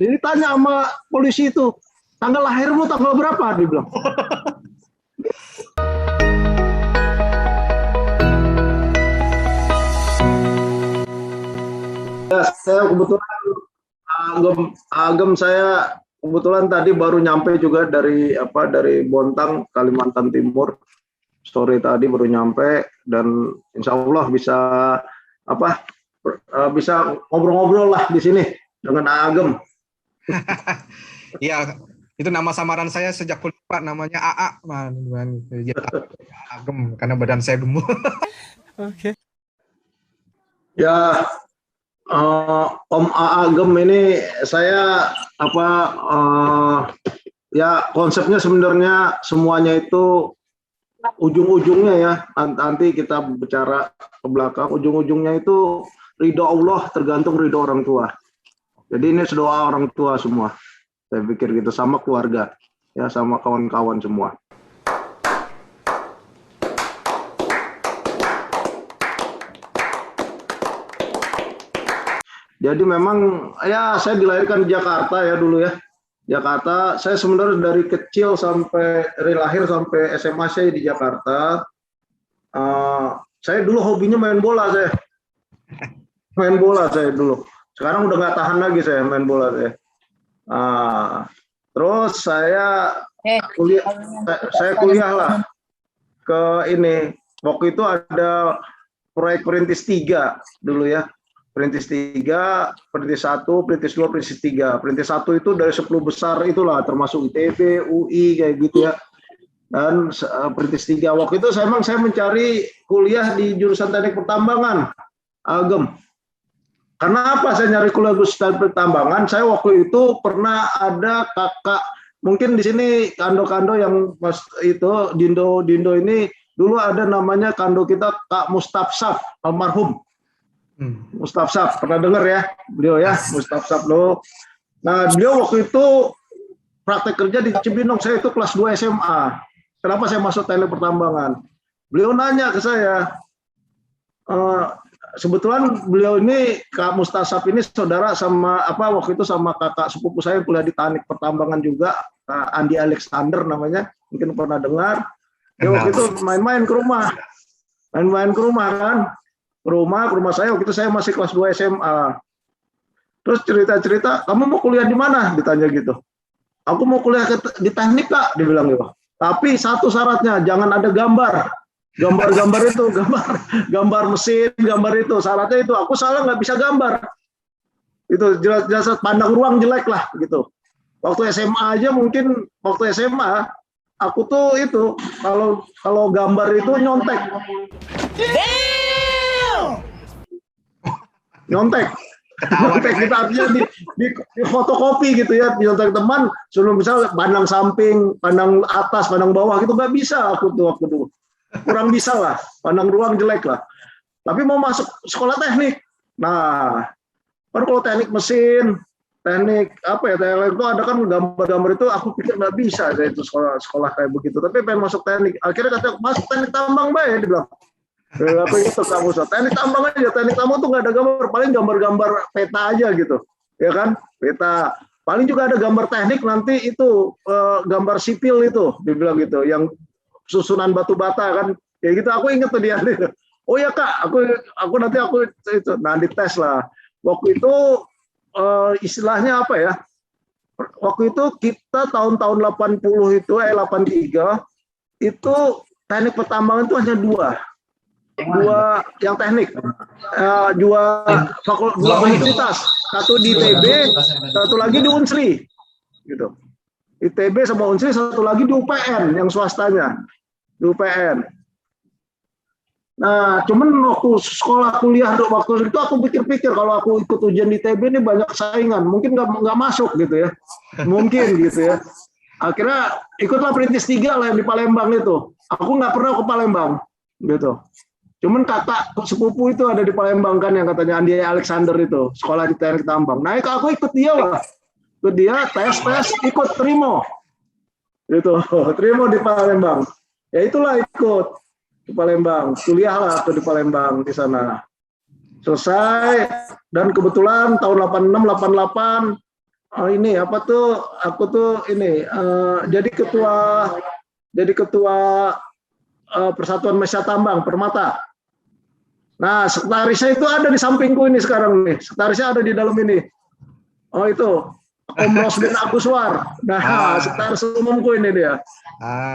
Jadi tanya sama polisi itu, tanggal lahirmu tanggal berapa? Dia bilang. Ya, saya kebetulan Agem saya kebetulan tadi baru nyampe juga dari Bontang, Kalimantan Timur. Sore tadi baru nyampe dan insya Allah bisa ngobrol-ngobrol lah di sini dengan Agem. Iya, itu nama samaran saya sejak kuliah Pak, namanya AA, ya, Agem karena badan saya gemuk. Oke. Ya, Om Agem ini saya ya konsepnya sebenarnya semuanya itu ujung-ujungnya ya, nanti kita bicara ke belakang, ujung-ujungnya itu ridho Allah tergantung ridho orang tua. Jadi ini doa orang tua semua, saya pikir gitu, sama keluarga, ya sama kawan-kawan semua. Jadi memang ya saya dilahirkan di Jakarta ya dulu ya. Jakarta, saya sebenarnya dari kecil dari lahir sampai SMA saya di Jakarta. Saya dulu hobinya main bola saya. Main bola saya dulu. Sekarang udah nggak tahan lagi saya main bola saya. Terus saya kuliah lah ke ini. Waktu itu ada proyek Perintis 3 dulu ya. Perintis 3, Perintis 1, Perintis 2, Perintis 3. Perintis 1 itu dari 10 besar itulah, termasuk ITB, UI, kayak gitu ya. Dan Perintis 3, waktu itu saya mencari kuliah di jurusan teknik pertambangan, Agem. Karena apa saya nyari kuliah jurusan pertambangan? Saya waktu itu pernah ada kakak, mungkin di sini kando-kando yang itu, Dindo ini, dulu ada namanya kando kita, Kak Mustafsaf, almarhum. Mustafsaf, pernah dengar ya beliau ya, Mustafsaf loh. Nah beliau waktu itu praktek kerja di Cibinong, saya itu kelas 2 SMA. Kenapa saya masuk teknik pertambangan? Beliau nanya ke saya, sebetulnya beliau ini Kak Mustafsaf ini saudara sama waktu itu sama kakak sepupu saya yang kuliah di teknik pertambangan juga, Andi Alexander namanya, mungkin pernah dengar. Dia waktu itu main-main ke rumah, kan. Rumah saya waktu itu saya masih kelas 2 SMA. Terus cerita-cerita, kamu mau kuliah di mana? Ditanya gitu. Aku mau kuliah di teknik Kak, dibilang gitu. Tapi satu syaratnya, jangan ada gambar. Gambar itu, gambar mesin, gambar itu. Syaratnya itu, aku salah nggak bisa gambar. Itu jelas pandang ruang jelek lah gitu. Waktu SMA aja mungkin, waktu SMA, aku tuh itu, kalau gambar itu nyontek. Nyontek kita artinya di fotokopi gitu ya, nyontek teman sebelum bisa pandang samping, pandang atas, pandang bawah gitu nggak bisa aku tuh waktu dulu, kurang bisa lah, pandang ruang jelek lah. Tapi mau masuk sekolah teknik, nah kan kalau teknik mesin, teknik teknik itu ada kan gambar-gambar itu, aku pikir nggak bisa saya itu sekolah kayak begitu, tapi pengen masuk teknik, akhirnya kata masuk teknik tambang bae, dibilang. Apa itu kamu teknik tambang aja, teknik tambang tuh nggak ada gambar, paling gambar-gambar peta aja gitu, ya kan, peta. Paling juga ada gambar teknik nanti itu gambar sipil itu, dibilang gitu, yang susunan batu bata kan, ya gitu. Aku inget tuh dia. Oh ya Kak, aku nanti itu, nah dites lah. Waktu itu istilahnya apa ya? Waktu itu kita tahun-tahun 80 itu 83 itu teknik pertambangan itu hanya dua yang teknik, dua universitas, satu di ITB, satu lagi di Unsri, gitu. ITB sama Unsri, satu lagi di UPN yang swastanya, di UPN. Nah, cuman waktu sekolah kuliah waktu itu aku pikir-pikir kalau aku ikut ujian di ITB ini banyak saingan, mungkin nggak masuk gitu ya, mungkin gitu ya. Akhirnya ikutlah Perintis 3 lah yang di Palembang itu. Aku nggak pernah ke Palembang, gitu. Cuman kakak sepupu itu ada di Palembang kan, yang katanya Andi Alexander itu sekolah di teknik tambang. Nah aku ikut dia lah, tes ikut terima, gitu, terima di Palembang. Ya itulah ikut di Palembang, kuliah lah tuh di Palembang di sana. Selesai dan kebetulan tahun 86, 88 ini apa tuh? Aku tuh ini jadi ketua Persatuan Malaysia Tambang Permata. Nah, sekretarisnya itu ada di sampingku ini sekarang nih. Sekretarisnya ada di dalam ini. Oh itu, Om Rosben Aguswar. Nah, sekretaris umumku ini dia.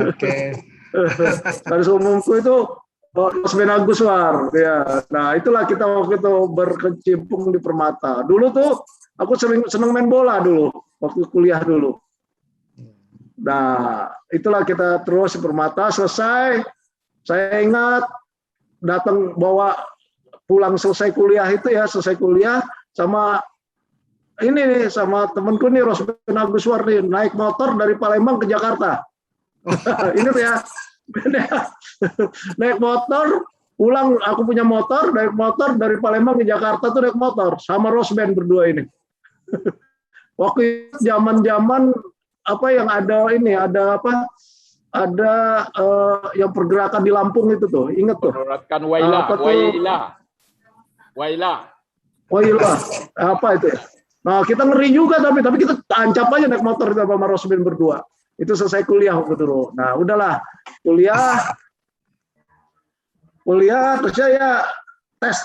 Oke. Sekretaris umumku itu Rosben Aguswar. Ya. Nah, itulah kita waktu itu berkecimpung di Permata. Dulu tuh aku seneng main bola dulu, waktu kuliah dulu. Nah, itulah kita terus di Permata. Selesai, saya ingat datang bawa pulang selesai kuliah itu ya, selesai kuliah sama ini nih, sama temanku nih Rosben Aguswar nih, naik motor dari Palembang ke Jakarta. Ini tuh ya, naik motor pulang, aku punya motor, naik motor dari Palembang ke Jakarta tuh naik motor sama Rosben berdua ini. Waktu itu zaman-zaman apa yang ada ini, ada apa? Ada yang pergerakan di Lampung itu tuh, inget tuh. Pergerakan Waila. Apa itu ya? Nah, kita ngeri juga tapi kita tancap aja naik motor sama Rosben berdua. Itu selesai kuliah waktu itu. Nah, udahlah. Kuliah terus ya tes.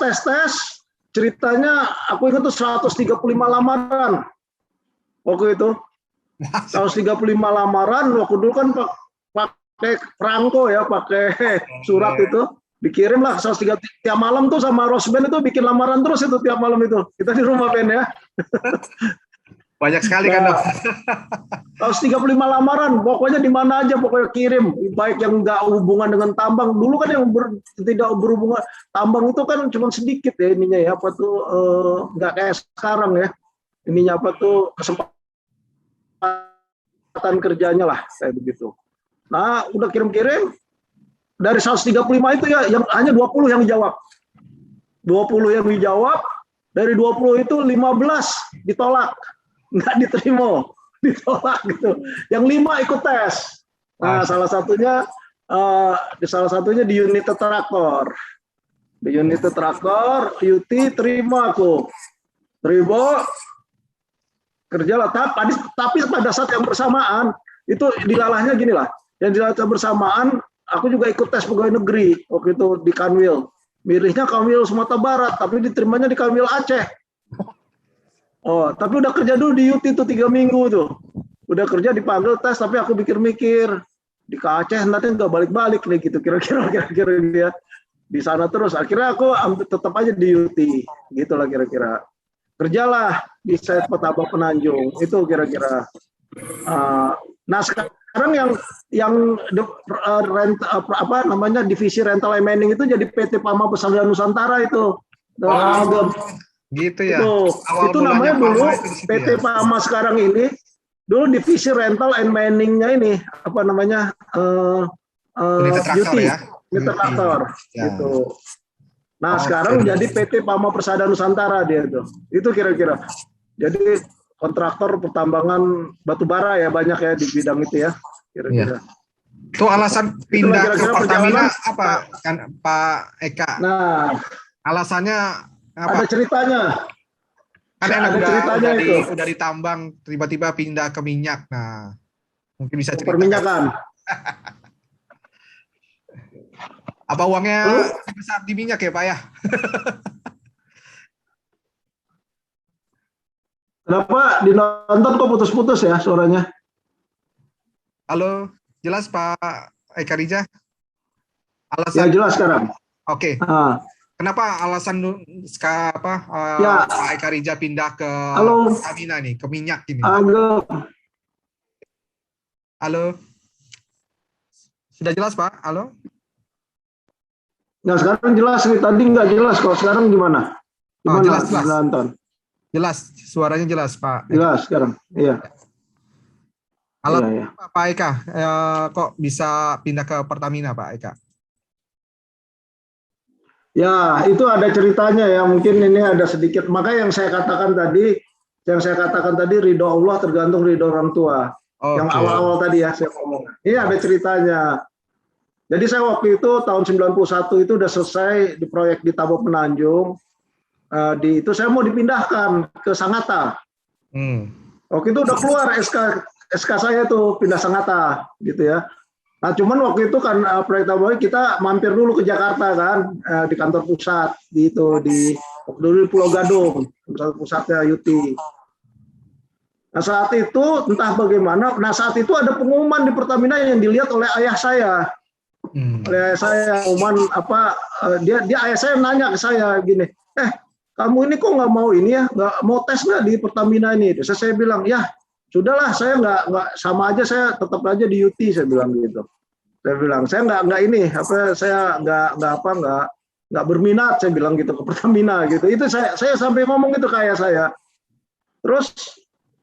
Ceritanya aku ingat tuh 135 lamaran. Waktu itu. 135 lamaran, waktu dulu kan pakai perangko ya, pakai surat itu. Dikirim lah 103 tiap malam tuh sama Rosben itu bikin lamaran terus itu tiap malam itu. Kita di rumah Ben ya. Banyak sekali kan, Dok. 135 lamaran, pokoknya di mana aja pokoknya kirim, baik yang nggak hubungan dengan tambang. Dulu kan yang tidak berhubungan tambang itu kan cuma sedikit ya ininya ya, apa tuh nggak kayak sekarang ya. Ininya apa tuh kesempatan kerjanya lah kayak begitu. Nah, udah kirim-kirim. Dari 135 itu ya, yang hanya 20 yang dijawab. 20 yang dijawab, dari 20 itu 15 ditolak. Nggak diterima, ditolak gitu. Yang 5 ikut tes. Nah, salah satunya di unit traktor. Di unit traktor, UT terima aku. Terima, kerjalah. Tapi pada saat yang bersamaan, itu dilalahnya gini lah. Yang di saat yang bersamaan, aku juga ikut tes pegawai negeri waktu itu di Kanwil. Milihnya Kanwil Sumatera Barat, tapi diterimanya di Kanwil Aceh. Oh, tapi udah kerja dulu di UT itu 3 minggu tuh. Udah kerja dipanggil tes, tapi aku mikir-mikir di Aceh nanti nggak balik-balik nih gitu. Kira-kira dia di sana terus. Akhirnya aku tetap aja di UT, gitulah kira-kira. Kerjalah di Site Petambang Penanjung itu kira-kira. Nah sekarang yang divisi rental and mining itu jadi PT Pama Persada Nusantara itu. Gitu ya. Itu namanya dulu PT Pama sekarang ini dulu divisi rental and mining-nya ini apa namanya unit traktor ya. Unit traktor gitu. Nah, sekarang jadi PT Pama Persada Nusantara dia itu. Itu kira-kira. Jadi kontraktor pertambangan batu bara ya banyak ya di bidang itu ya kira-kira. Itu alasan pindah ke Pertamina apa kan Pak Eka? Nah, alasannya apa? Ada ceritanya. Kan ada ceritanya itu. Udah ditambang tiba-tiba pindah ke minyak. Nah, mungkin bisa cerita. Perminyakan. Apa uangnya besar di minyak ya Pak ya? Kenapa dinonton kok putus-putus ya suaranya? Halo, jelas Pak Eka Rija? Ya jelas sekarang. Oke. Kenapa alasan Pak Eka Rija pindah ke Pertamina nih, ke minyak ini? Halo. Sudah jelas Pak? Halo. Nah sekarang jelas nih, tadi nggak jelas kok. Sekarang gimana? Jelas. Nonton? Jelas, suaranya jelas Pak. Jelas sekarang, iya. Alasan Pak Eka kok bisa pindah ke Pertamina Pak Eka? Ya itu ada ceritanya ya, mungkin ini ada sedikit. Maka yang saya katakan tadi ridho Allah tergantung ridho orang tua. Yang awal-awal tadi ya saya ngomong. Ini ada ceritanya. Jadi saya waktu itu tahun 91 itu udah selesai di proyek di Tambang Penanjung. Itu saya mau dipindahkan ke Sangatta. Waktu itu udah keluar SK saya tuh pindah Sangatta gitu ya. Nah cuman waktu itu kan proyek Tabawi kita mampir dulu ke Jakarta kan, di kantor pusat dulu di Pulau Gadung, kantor pusatnya UT. Nah saat itu entah bagaimana, saat itu ada pengumuman di Pertamina yang dilihat oleh ayah saya. Oleh ayah saya pengumuman apa, dia ayah saya nanya ke saya gini, kamu ini kok nggak mau ini ya, nggak mau tes nggak di Pertamina ini? Terus saya bilang, ya sudahlah, saya nggak sama aja, saya tetap aja di UT, saya bilang gitu. Saya bilang, saya nggak ini, saya nggak berminat, saya bilang gitu ke Pertamina gitu. Itu saya sampai ngomong itu ke ayah saya. Terus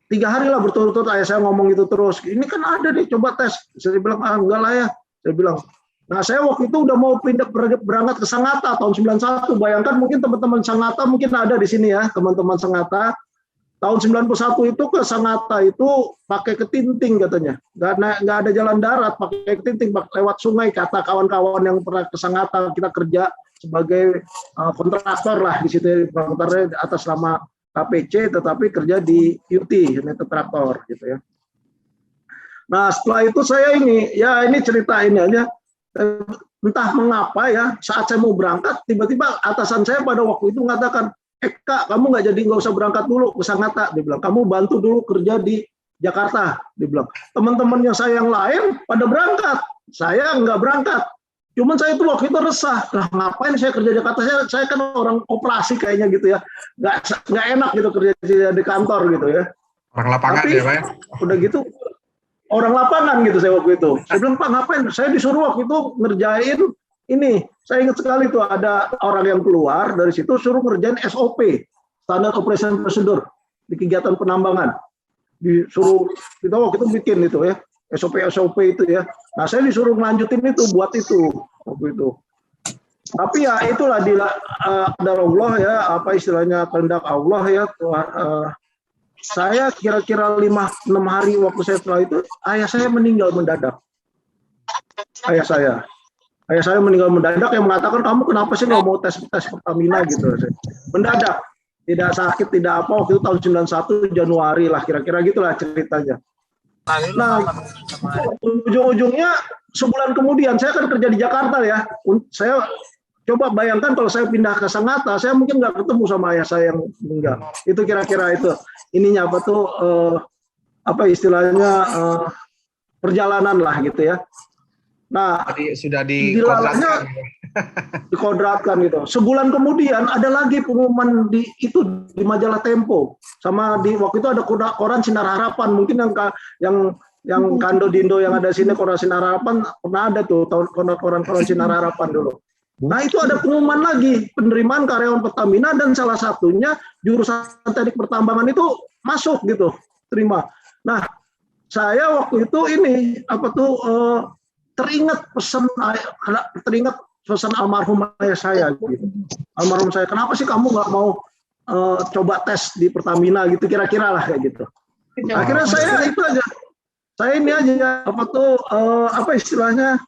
3 hari lah berturut-turut ayah saya ngomong gitu terus. Ini kan ada nih, coba tes. Saya bilang, enggak lah ya. Saya bilang, nah saya waktu itu udah mau berangkat ke Sangatta tahun 91. Bayangkan mungkin teman-teman Sangatta mungkin ada di sini ya, teman-teman Sangatta. Tahun 91 itu ke Sangatta itu pakai ketinting katanya. Nggak ada jalan darat, pakai ketinting lewat sungai, kata kawan-kawan yang pernah ke Sangatta. Kita kerja sebagai kontraktor lah di situ, kontraktornya atas nama KPC, tetapi kerja di UT, unit traktor gitu ya. Nah setelah itu saya ini cerita ini aja, entah mengapa ya, saat saya mau berangkat, tiba-tiba atasan saya pada waktu itu mengatakan, Kak, kamu nggak usah berangkat dulu ke Sangatta, dia bilang, kamu bantu dulu kerja di Jakarta, dia bilang. Teman-teman yang lain pada berangkat, saya nggak berangkat. Cuman saya itu waktu itu resah, ngapain saya kerja di Jakarta? Saya kan orang operasi kayaknya gitu ya, nggak enak gitu kerja di kantor gitu ya. Orang lapangan. Tapi, ya Pak. Udah gitu orang lapangan gitu saya waktu itu. Saya bilang, Pak ngapain? Saya disuruh waktu itu ngerjain ini. Saya ingat sekali tuh ada orang yang keluar dari situ suruh ngerjain SOP, Standard Operation Procedure, di kegiatan penambangan. Disuruh, kita waktu itu bikin itu ya, SOP itu ya. Nah saya disuruh ngelanjutin itu, buat itu waktu itu. Tapi ya itulah qadar Allah ya, apa istilahnya, kehendak Allah ya. Saya kira-kira 5-6 hari waktu saya setelah itu, ayah saya meninggal mendadak. Ayah saya meninggal mendadak, yang mengatakan, kamu kenapa sih nggak mau tes Pertamina gitu. Mendadak, tidak sakit, tidak apa, waktu itu tahun 91 Januari lah, kira-kira gitulah ceritanya. Nah, ujung-ujungnya sebulan kemudian, saya kan kerja di Jakarta ya, saya coba bayangkan kalau saya pindah ke Sangatta, saya mungkin nggak ketemu sama ayah saya yang meninggal. Itu kira-kira itu, ininya apa tuh, apa istilahnya, perjalanan lah gitu ya. Nah, sudah dikodratkan gitu. Sebulan kemudian ada lagi pengumuman di majalah Tempo, sama di waktu itu ada koran Sinar Harapan. Mungkin yang Kando Dindo yang ada sini, koran Sinar Harapan pernah ada tuh, koran Sinar Harapan dulu. Nah itu ada pengumuman lagi penerimaan karyawan Pertamina, dan salah satunya jurusan teknik pertambangan itu masuk gitu, terima. Nah saya waktu itu teringat pesan almarhum ayah saya gitu. Almarhum saya, kenapa sih kamu nggak mau coba tes di Pertamina gitu, kira-kira lah kayak gitu. Akhirnya saya itu aja, saya ini aja apa istilahnya,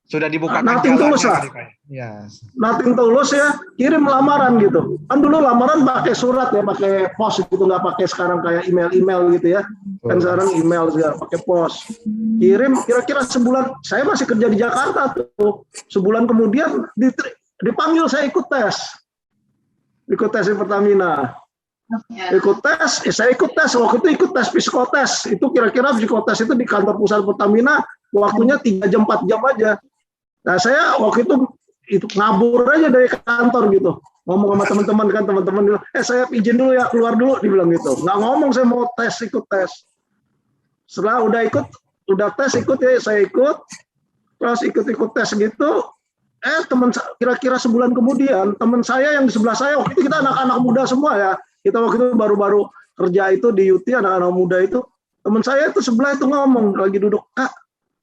sudah dibuka nothing tulus lah. Yes. Nothing tulus ya, kirim lamaran gitu. Kan dulu lamaran pakai surat ya, pakai pos gitu, nggak pakai sekarang kayak email gitu ya. Kan sekarang email juga pakai pos. Kirim kira-kira sebulan, saya masih kerja di Jakarta tuh. Sebulan kemudian dipanggil saya ikut tes. Ikut tes di Pertamina. Ikut tes, saya ikut tes, waktu itu ikut tes psikotes. Itu kira-kira psikotes itu di kantor pusat Pertamina, waktunya 3 jam 4 jam aja. Nah saya waktu itu ngabur aja dari kantor gitu, ngomong sama teman-teman kan, teman-teman bilang, saya izin dulu ya, keluar dulu, dibilang gitu. Nggak ngomong saya mau tes, ikut tes. Setelah udah tes ikut ya, saya ikut, terus ikut tes gitu. Teman kira-kira sebulan kemudian, teman saya yang di sebelah saya, waktu itu kita anak-anak muda semua ya, kita waktu itu baru-baru kerja itu di UT, anak-anak muda itu, teman saya itu sebelah itu ngomong, lagi duduk, Kak,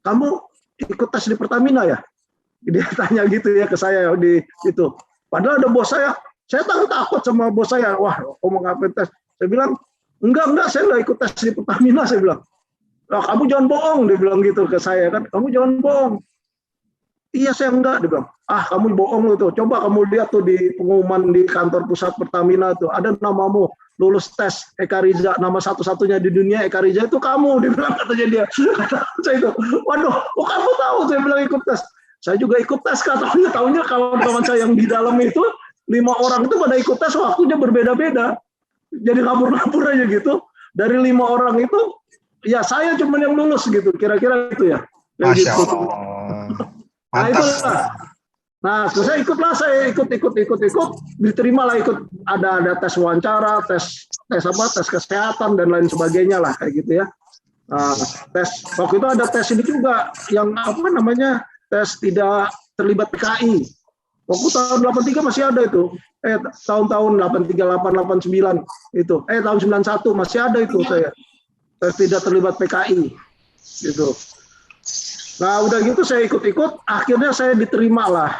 kamu ikut tes di Pertamina ya? Dia tanya gitu ya ke saya di itu. Padahal ada bos saya takut sama bos saya. Wah, ngomong apa tes? Saya bilang, enggak, saya nggak ikut tes di Pertamina. Saya bilang, kamu jangan bohong, dia bilang gitu ke saya kan. Kamu jangan bohong. Iya, saya enggak, dia bilang. Kamu bohong itu. Coba kamu lihat tuh di pengumuman di kantor pusat Pertamina tuh, ada namamu. lulus tes Eka Riza, nama satu-satunya di dunia Eka Riza itu kamu, dibilang katanya dia. Saya itu, waduh, oh kamu tahu, saya bilang ikut tes. Saya juga ikut tes, katanya tahunya kawan-kawan saya yang di dalam itu 5 orang itu pada ikut tes, waktunya berbeda-beda. Jadi ngabur-ngabur aja gitu. Dari 5 orang itu, ya saya cuma yang lulus gitu, kira-kira itu ya. Masya gitu. Allah. Nah, itulah. Nah, saya ikut, diterima lah, ikut ada tes wawancara, tes kesehatan dan lain sebagainya lah kayak gitu ya. Tes waktu itu ada tes ini juga yang tes tidak terlibat PKI. Waktu tahun 83 masih ada itu. Tahun-tahun 83, 88, 89 itu. Tahun 91 masih ada itu saya. Tes tidak terlibat PKI gitu. Nah, udah gitu saya ikut-ikut, akhirnya saya diterima lah,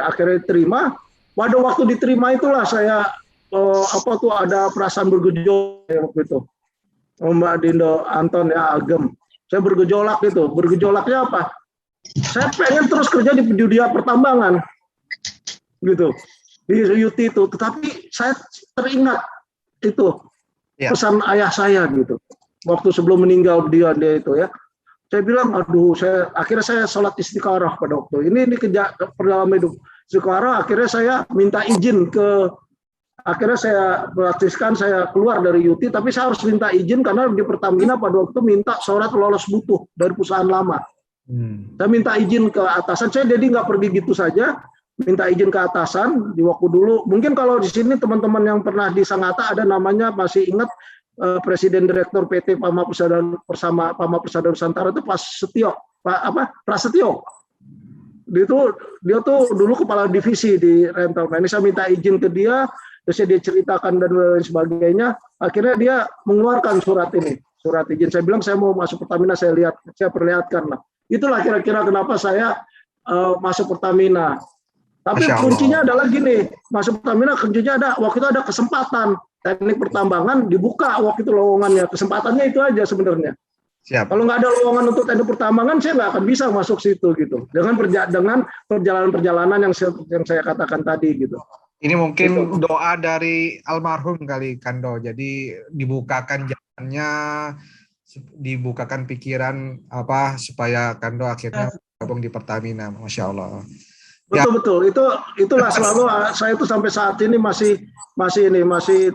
akhirnya diterima. Pada waktu diterima itulah saya ada perasaan bergejolak waktu itu. Mbak Dindo Anton ya, Agem. Saya bergejolak itu. Bergejolaknya apa? Saya pengen terus kerja di dunia pertambangan. Gitu. Di UT itu, tetapi saya teringat itu pesan ayah saya gitu. Waktu sebelum meninggal dia itu ya. Saya bilang, akhirnya saya sholat istikharah pada waktu ini perjalanan hidup istikharah. Akhirnya saya minta izin akhirnya saya praktiskan, saya keluar dari UT, tapi saya harus minta izin karena di Pertamina pada waktu minta surat lolos butuh dari perusahaan lama. Saya minta izin ke atasan, saya jadi nggak pergi gitu saja, minta izin ke atasan di waktu dulu. Mungkin kalau di sini teman-teman yang pernah di Sangatta ada namanya, masih ingat, Presiden Direktur PT Pama Persada Nusantara itu Prasetyo. Dia tuh dulu kepala divisi di rental. Ini saya minta izin ke dia, terus dia ceritakan dan lain sebagainya. Akhirnya dia mengeluarkan surat izin. Saya bilang saya mau masuk Pertamina, saya perlihatkan lah. Itulah kira-kira kenapa saya masuk Pertamina. Tapi kuncinya adalah gini, masuk Pertamina kuncinya waktu itu ada kesempatan. Teknik pertambangan dibuka waktu itu lowongannya, kesempatannya itu aja sebenarnya. Siap. Kalau nggak ada lowongan untuk teknik pertambangan, saya nggak akan bisa masuk situ gitu. Dengan perjalanan yang saya katakan tadi gitu. Ini mungkin doa dari almarhum kali Kando. Jadi dibukakan jalannya, dibukakan pikiran supaya Kando akhirnya gabung di Pertamina. Masya Allah. Betul. Itulah selalu saya itu sampai saat ini masih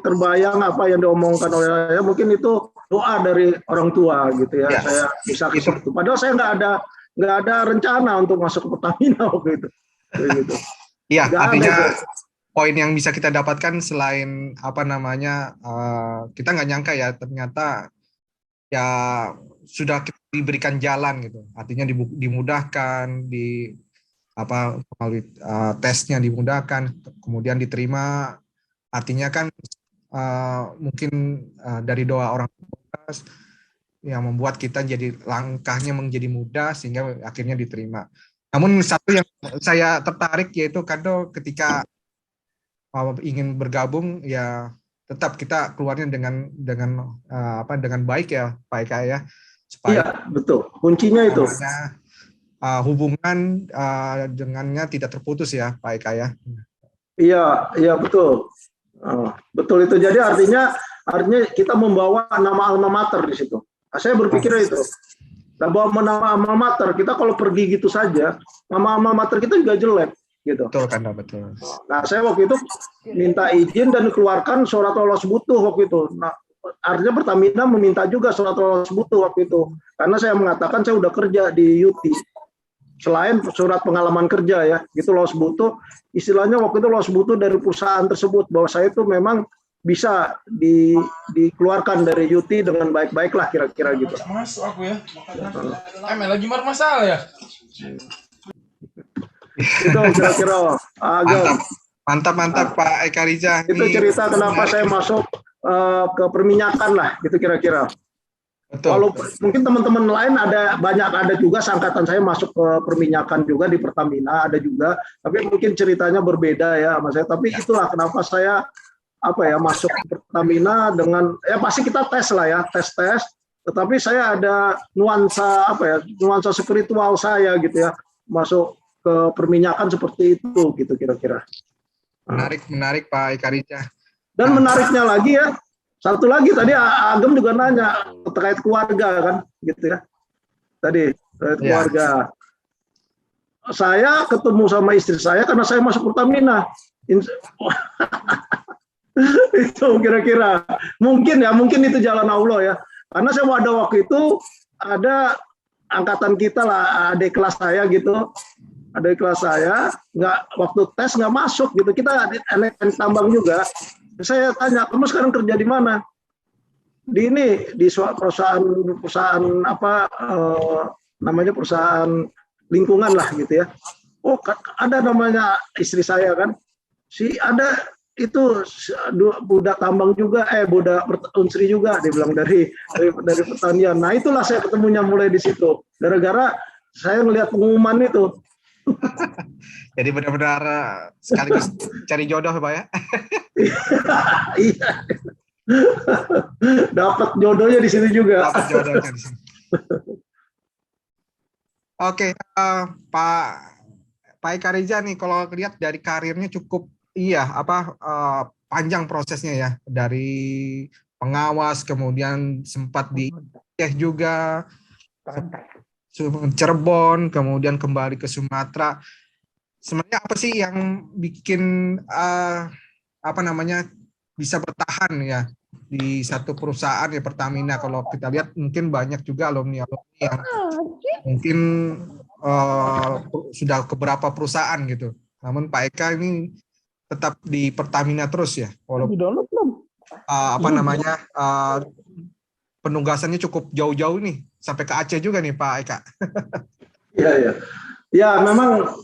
terbayang apa yang diomongkan oleh saya. Mungkin itu doa dari orang tua gitu ya. Saya bisa ke situ. Padahal saya nggak ada rencana untuk masuk ke Pertamina waktu itu. Gitu. Iya, artinya poin yang bisa kita dapatkan selain kita nggak nyangka ya, ternyata ya sudah diberikan jalan gitu. Artinya dimudahkan, melalui tesnya dimudahkan, kemudian diterima. Artinya kan mungkin dari doa orang tua yang membuat kita jadi langkahnya menjadi mudah sehingga akhirnya diterima. Namun satu yang saya tertarik yaitu Kando ketika ingin bergabung ya tetap kita keluarnya dengan baik ya Pak Eka ya. Iya, betul. Kuncinya itu. Hubungan dengannya tidak terputus ya Pak Eka ya. Iya betul. Betul itu. Jadi artinya kita membawa nama alma mater di situ. Saya berpikir itu. Kita bawa nama alma mater, kita kalau pergi gitu saja, nama alma mater kita juga jelek gitu. Betul kan, betul. Nah, saya waktu itu minta izin dan keluarkan surat lolos butuh waktu itu. Nah, artinya Pertamina meminta juga surat lolos butuh waktu itu. Karena saya mengatakan saya udah kerja di UT. Selain surat pengalaman kerja ya, gitu lolos butuh, istilahnya waktu itu lolos butuh dari perusahaan tersebut bahwa saya itu memang bisa dikeluarkan dari UT dengan baik-baik lah kira-kira gitu. Masuk aku ya. Lagi masalah ya. Itu kira-kira agak mantap Pak Eka Riza. Itu cerita kenapa saya masuk ke perminyakan lah, gitu kira-kira. Kalau mungkin teman-teman lain ada juga seangkatan saya masuk ke perminyakan juga di Pertamina, ada juga, tapi mungkin ceritanya berbeda ya sama saya. Tapi itulah kenapa saya masuk ke Pertamina dengan pasti kita tes lah ya, tes. Tetapi saya ada nuansa nuansa spiritual saya gitu ya, masuk ke perminyakan seperti itu gitu kira-kira. Menarik Pak Eka Riza. Dan menariknya lagi ya, satu lagi tadi Agem juga nanya terkait keluarga kan, gitu ya. Tadi terkait keluarga. Saya ketemu sama istri saya karena saya masuk Pertamina. Itu kira-kira mungkin itu jalan Allah ya. Karena saya ada waktu itu ada angkatan kita lah, adik kelas saya gitu. Adik kelas saya waktu tes nggak masuk gitu. Kita anak tambang juga. Saya tanya, kamu sekarang kerja di mana? Di perusahaan apa namanya, perusahaan lingkungan lah gitu ya. Oh, ada namanya istri saya kan. Ada itu budak tambang juga, budak unsri juga, dia bilang dari pertanian. Nah, itulah saya ketemunya mulai di situ. Gara-gara saya melihat pengumuman itu. Jadi benar-benar sekaligus cari jodoh, Pak ya. Iya. Dapat jodohnya di sini juga. Dapat jodohnya di sini. Oke, Pak Eka Reza nih, kalau lihat dari karirnya cukup panjang prosesnya ya, dari pengawas kemudian sempat di juga Cirebon, kemudian kembali ke Sumatera. Sebenarnya apa sih yang bikin bisa bertahan ya di satu perusahaan ya Pertamina? Kalau kita lihat mungkin banyak juga alumni yang mungkin sudah ke beberapa perusahaan gitu. Namun Pak Eka ini tetap di Pertamina terus ya, walaupun penugasannya cukup jauh-jauh nih, sampai ke Aceh juga nih Pak Eka. Iya. Ya memang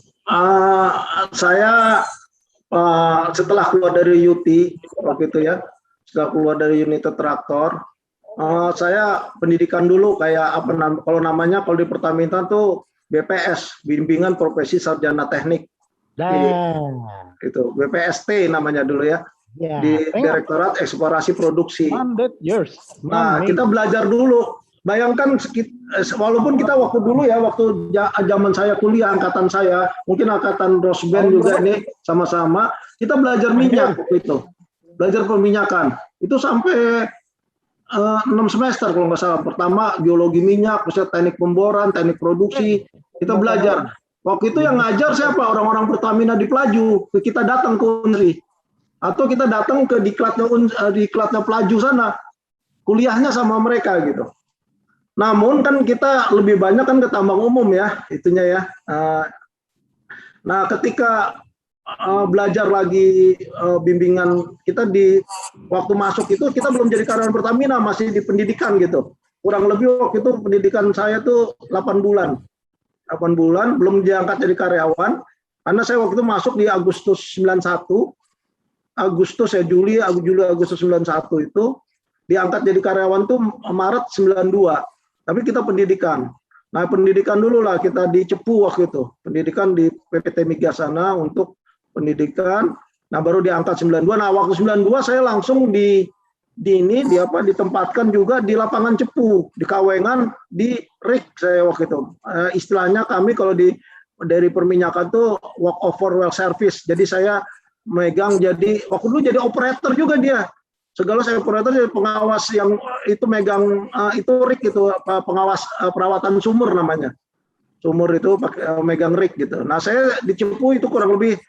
saya setelah keluar dari UT waktu itu ya, setelah keluar dari unit traktor, saya pendidikan dulu kayak kalau di Pertamina tuh BPS, Bimbingan Profesi Sarjana Teknik. Itu BPST namanya dulu ya, di Direktorat Eksplorasi Produksi. Nah, kita belajar dulu. Bayangkan, walaupun kita waktu zaman saya kuliah, angkatan saya, mungkin angkatan Rosben juga ini sama-sama, kita belajar minyak waktu itu, belajar perminyakan. Itu sampai 6 semester kalau nggak salah. Pertama biologi minyak, terus teknik pemboran, teknik produksi, kita belajar. Waktu itu yang ngajar siapa? Orang-orang Pertamina di Pelaju. Kita datang ke Unri, atau kita datang ke diklatnya Pelaju sana, kuliahnya sama mereka gitu. Namun kan kita lebih banyak kan ke tambang umum ya, itunya ya. Nah, ketika belajar lagi bimbingan kita waktu masuk itu kita belum jadi karyawan Pertamina, masih di pendidikan gitu. Kurang lebih waktu itu pendidikan saya tuh 8 bulan. 8 bulan belum diangkat jadi karyawan, karena saya waktu itu masuk di Agustus 91, Juli Agustus 91 itu diangkat jadi karyawan tuh Maret 92, tapi kita pendidikan. Nah, pendidikan dulu lah kita di Cepu waktu itu, pendidikan di PPT Migas sana untuk pendidikan. Nah, baru diangkat 92. Nah, waktu 92 saya langsung ditempatkan juga di lapangan Cepu, di Kawengan, di RIK saya waktu itu. Istilahnya kami kalau dari perminyakan tuh work over well service. Jadi saya megang waktu dulu jadi operator juga dia. Segala saya operator, jadi pengawas yang itu megang itu RIK itu, pengawas perawatan sumur namanya. Sumur itu megang RIK gitu. Nah, saya di Cepu itu kurang lebih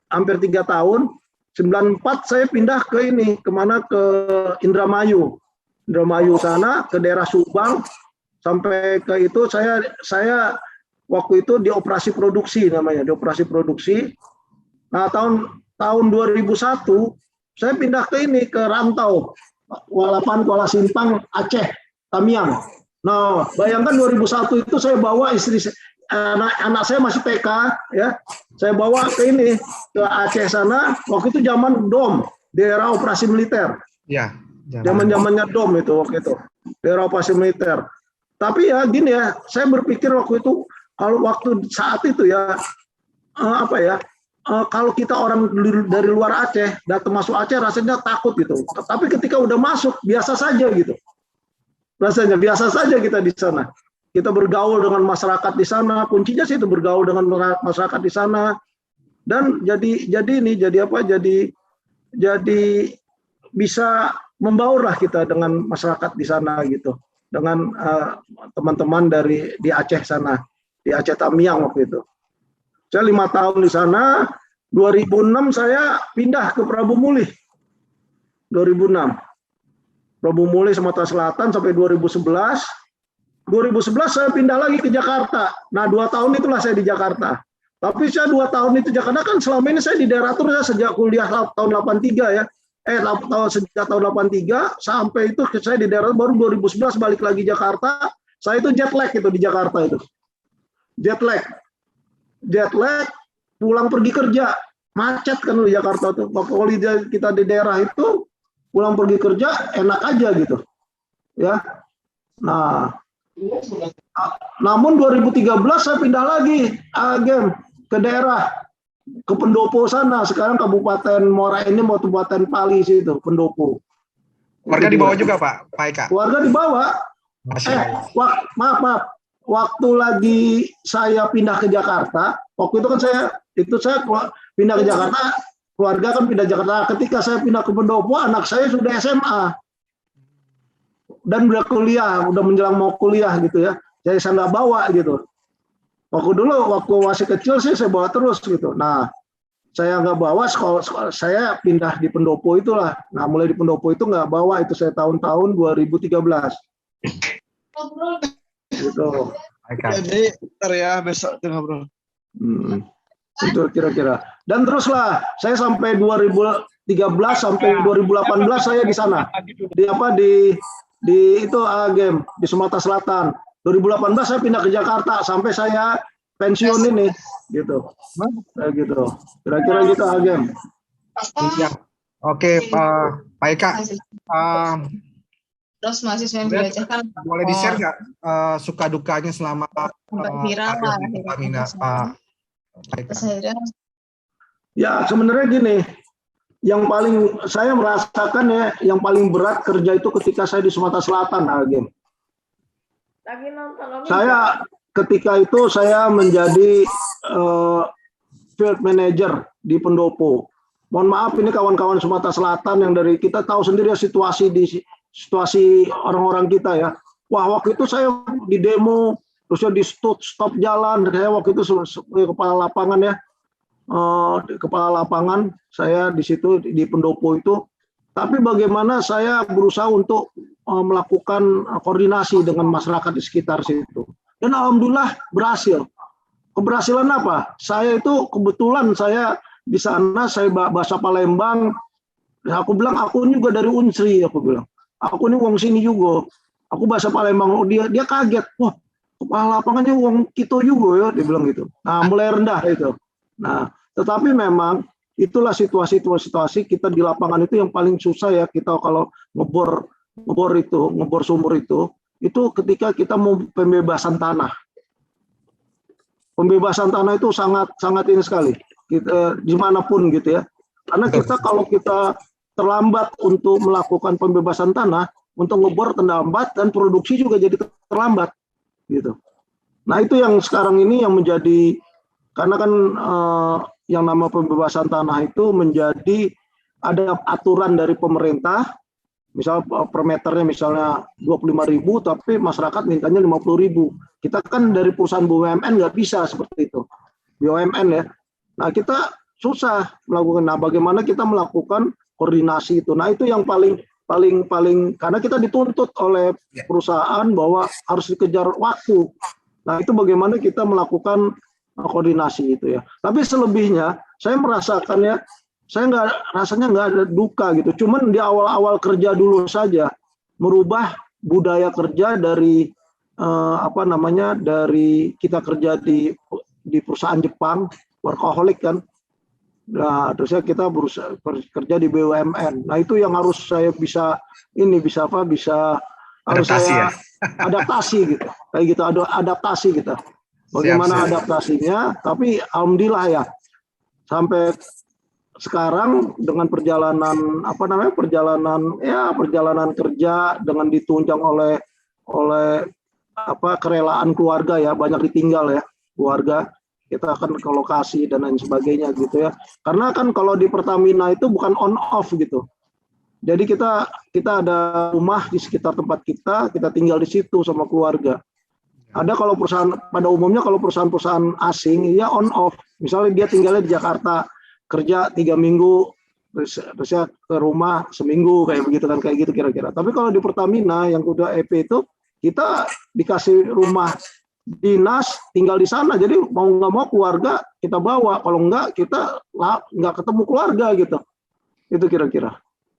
hampir 3 tahun. 94 saya pindah ke Indramayu sana, ke daerah Subang, sampai ke itu saya waktu itu di operasi produksi namanya, di operasi produksi. Nah, tahun 2001 saya pindah ke rantau, Kuala Simpang, Aceh, Tamiang. Nah, bayangkan 2001 itu saya bawa istri anak saya masih TK ya, saya bawa ke Aceh sana. Waktu itu zaman DOM, daerah operasi militer ya, zaman-zamannya DOM itu waktu itu, daerah operasi militer. Tapi ya gini ya, saya berpikir waktu itu, kalau saat itu ya kalau kita orang dari luar Aceh datang masuk Aceh rasanya takut gitu, tapi ketika udah masuk biasa saja gitu, rasanya biasa saja kita di sana. Kita bergaul dengan masyarakat di sana, kuncinya sih itu bergaul dengan masyarakat di sana, dan jadi jadi bisa membaurlah kita dengan masyarakat di sana gitu, dengan teman-teman di Aceh sana, di Aceh Tamiang waktu itu. Saya 5 tahun di sana. 2006 saya pindah ke Prabu Mulih. 2006. Prabu Mulih Sumatera Selatan sampai 2011. 2011 saya pindah lagi ke Jakarta. Nah 2 tahun itulah saya di Jakarta. Tapi saya 2 tahun itu Jakarta kan selama ini saya di daerah tur sejak kuliah tahun 83 ya. Sejak tahun 83 sampai itu saya di daerah baru 2011 balik lagi Jakarta. Saya itu jet lag itu di Jakarta itu. Jet lag pulang pergi kerja. Macet kan di Jakarta tuh. Kalau kita di daerah itu pulang pergi kerja enak aja gitu. Ya. Nah, namun 2013 saya pindah lagi ke daerah, ke Pendopo sana. Sekarang Kabupaten Muara Enim, Kabupaten Pali situ, Pendopo. Warga dibawa juga Pak Eka? Warga dibawa. Maaf. Waktu lagi saya pindah ke Jakarta, waktu itu kan saya pindah ke Jakarta, keluarga kan pindah ke Jakarta. Ketika saya pindah ke Pendopo, anak saya sudah SMA. Dan udah kuliah, udah menjelang mau kuliah gitu ya. Jadi saya nggak bawa gitu. Waktu masih kecil sih saya bawa terus gitu. Nah, saya nggak bawa sekolah saya pindah di Pendopo itulah. Nah, mulai di Pendopo itu nggak bawa, itu saya tahun 2013. Gitu. Jadi ntar ya besok tuh ngobrol. Itu kira-kira. Dan teruslah saya sampai 2013 sampai 2018 saya di sana. Di itu game di Sumatera Selatan. 2018 saya pindah ke Jakarta sampai saya pensiun ini gitu. Kayak gitu. Kira-kira gitu game. Oke, Pak Eka. Terus mahasiswa yang dilecehkan. Boleh di-share nggak suka dukanya selama Pertamina, Pak Eka? Ya sebenarnya gini, yang paling saya merasakan ya, yang paling berat kerja itu ketika saya di Sumatera Selatan, Agim. Saya ketika itu saya menjadi field manager di Pendopo. Mohon maaf ini kawan-kawan Sumatera Selatan yang dari kita tahu sendiri ya situasi orang-orang kita ya. Wah waktu itu saya di demo, terusnya di stop jalan. Saya waktu itu kepala lapangan ya, kepala lapangan saya di situ di Pendopo itu. Tapi bagaimana saya berusaha untuk melakukan koordinasi dengan masyarakat di sekitar situ. Dan alhamdulillah berhasil. Keberhasilan apa? Saya itu kebetulan saya di sana saya bahasa Palembang. Aku bilang aku juga dari Unsri, aku bilang. Aku ini wong sini juga. Aku bahasa Palembang. Oh, dia kaget. Wah, kepala lapangannya wong kita juga ya, dia bilang gitu. Nah, mulai rendah itu. Nah, tetapi memang itulah situasi kita di lapangan itu yang paling susah ya, kita kalau ngebor sumur itu ketika kita mau pembebasan tanah. Pembebasan tanah itu sangat ini sekali. Kita dimanapun gitu ya. Karena kalau kita terlambat untuk melakukan pembebasan tanah, untuk ngebor terlambat dan produksi juga jadi terlambat gitu. Nah itu yang sekarang ini yang menjadi, karena kan yang nama pembebasan tanah itu menjadi ada aturan dari pemerintah, misal per meternya misalnya 25.000 tapi masyarakat mintanya 50.000. Kita kan dari perusahaan BUMN nggak bisa seperti itu, BUMN ya. Nah kita susah melakukan. Nah bagaimana kita melakukan koordinasi itu. Nah itu yang paling karena kita dituntut oleh perusahaan bahwa harus dikejar waktu. Nah itu bagaimana kita melakukan koordinasi itu ya. Tapi selebihnya saya merasakan ya, saya rasanya nggak ada duka gitu. Cuman di awal-awal kerja dulu saja merubah budaya kerja dari dari kita kerja di perusahaan Jepang workaholic kan. Nah, terusnya kita berusaha kerja di BUMN. Nah, itu yang harus saya bisa adaptasi ya. Adaptasi gitu. Kayak gitu, ada adaptasi gitu. Bagaimana adaptasinya? Tapi alhamdulillah ya. Sampai sekarang dengan perjalanan perjalanan kerja dengan ditunjang oleh kerelaan keluarga ya, banyak ditinggal ya keluarga. kita akan ke lokasi dan lain sebagainya gitu ya. Karena kan kalau di Pertamina itu bukan on off gitu. Jadi kita ada rumah di sekitar tempat kita tinggal di situ sama keluarga. Ada kalau perusahaan, pada umumnya kalau perusahaan-perusahaan asing ya on off. Misalnya dia tinggalnya di Jakarta, kerja 3 minggu, terus ya ke rumah seminggu kayak begitu kan, kayak gitu kira-kira. Tapi kalau di Pertamina yang udah EP itu kita dikasih rumah dinas, tinggal di sana. Jadi mau nggak mau keluarga kita bawa, kalau nggak kita nggak ketemu keluarga gitu. Itu kira-kira.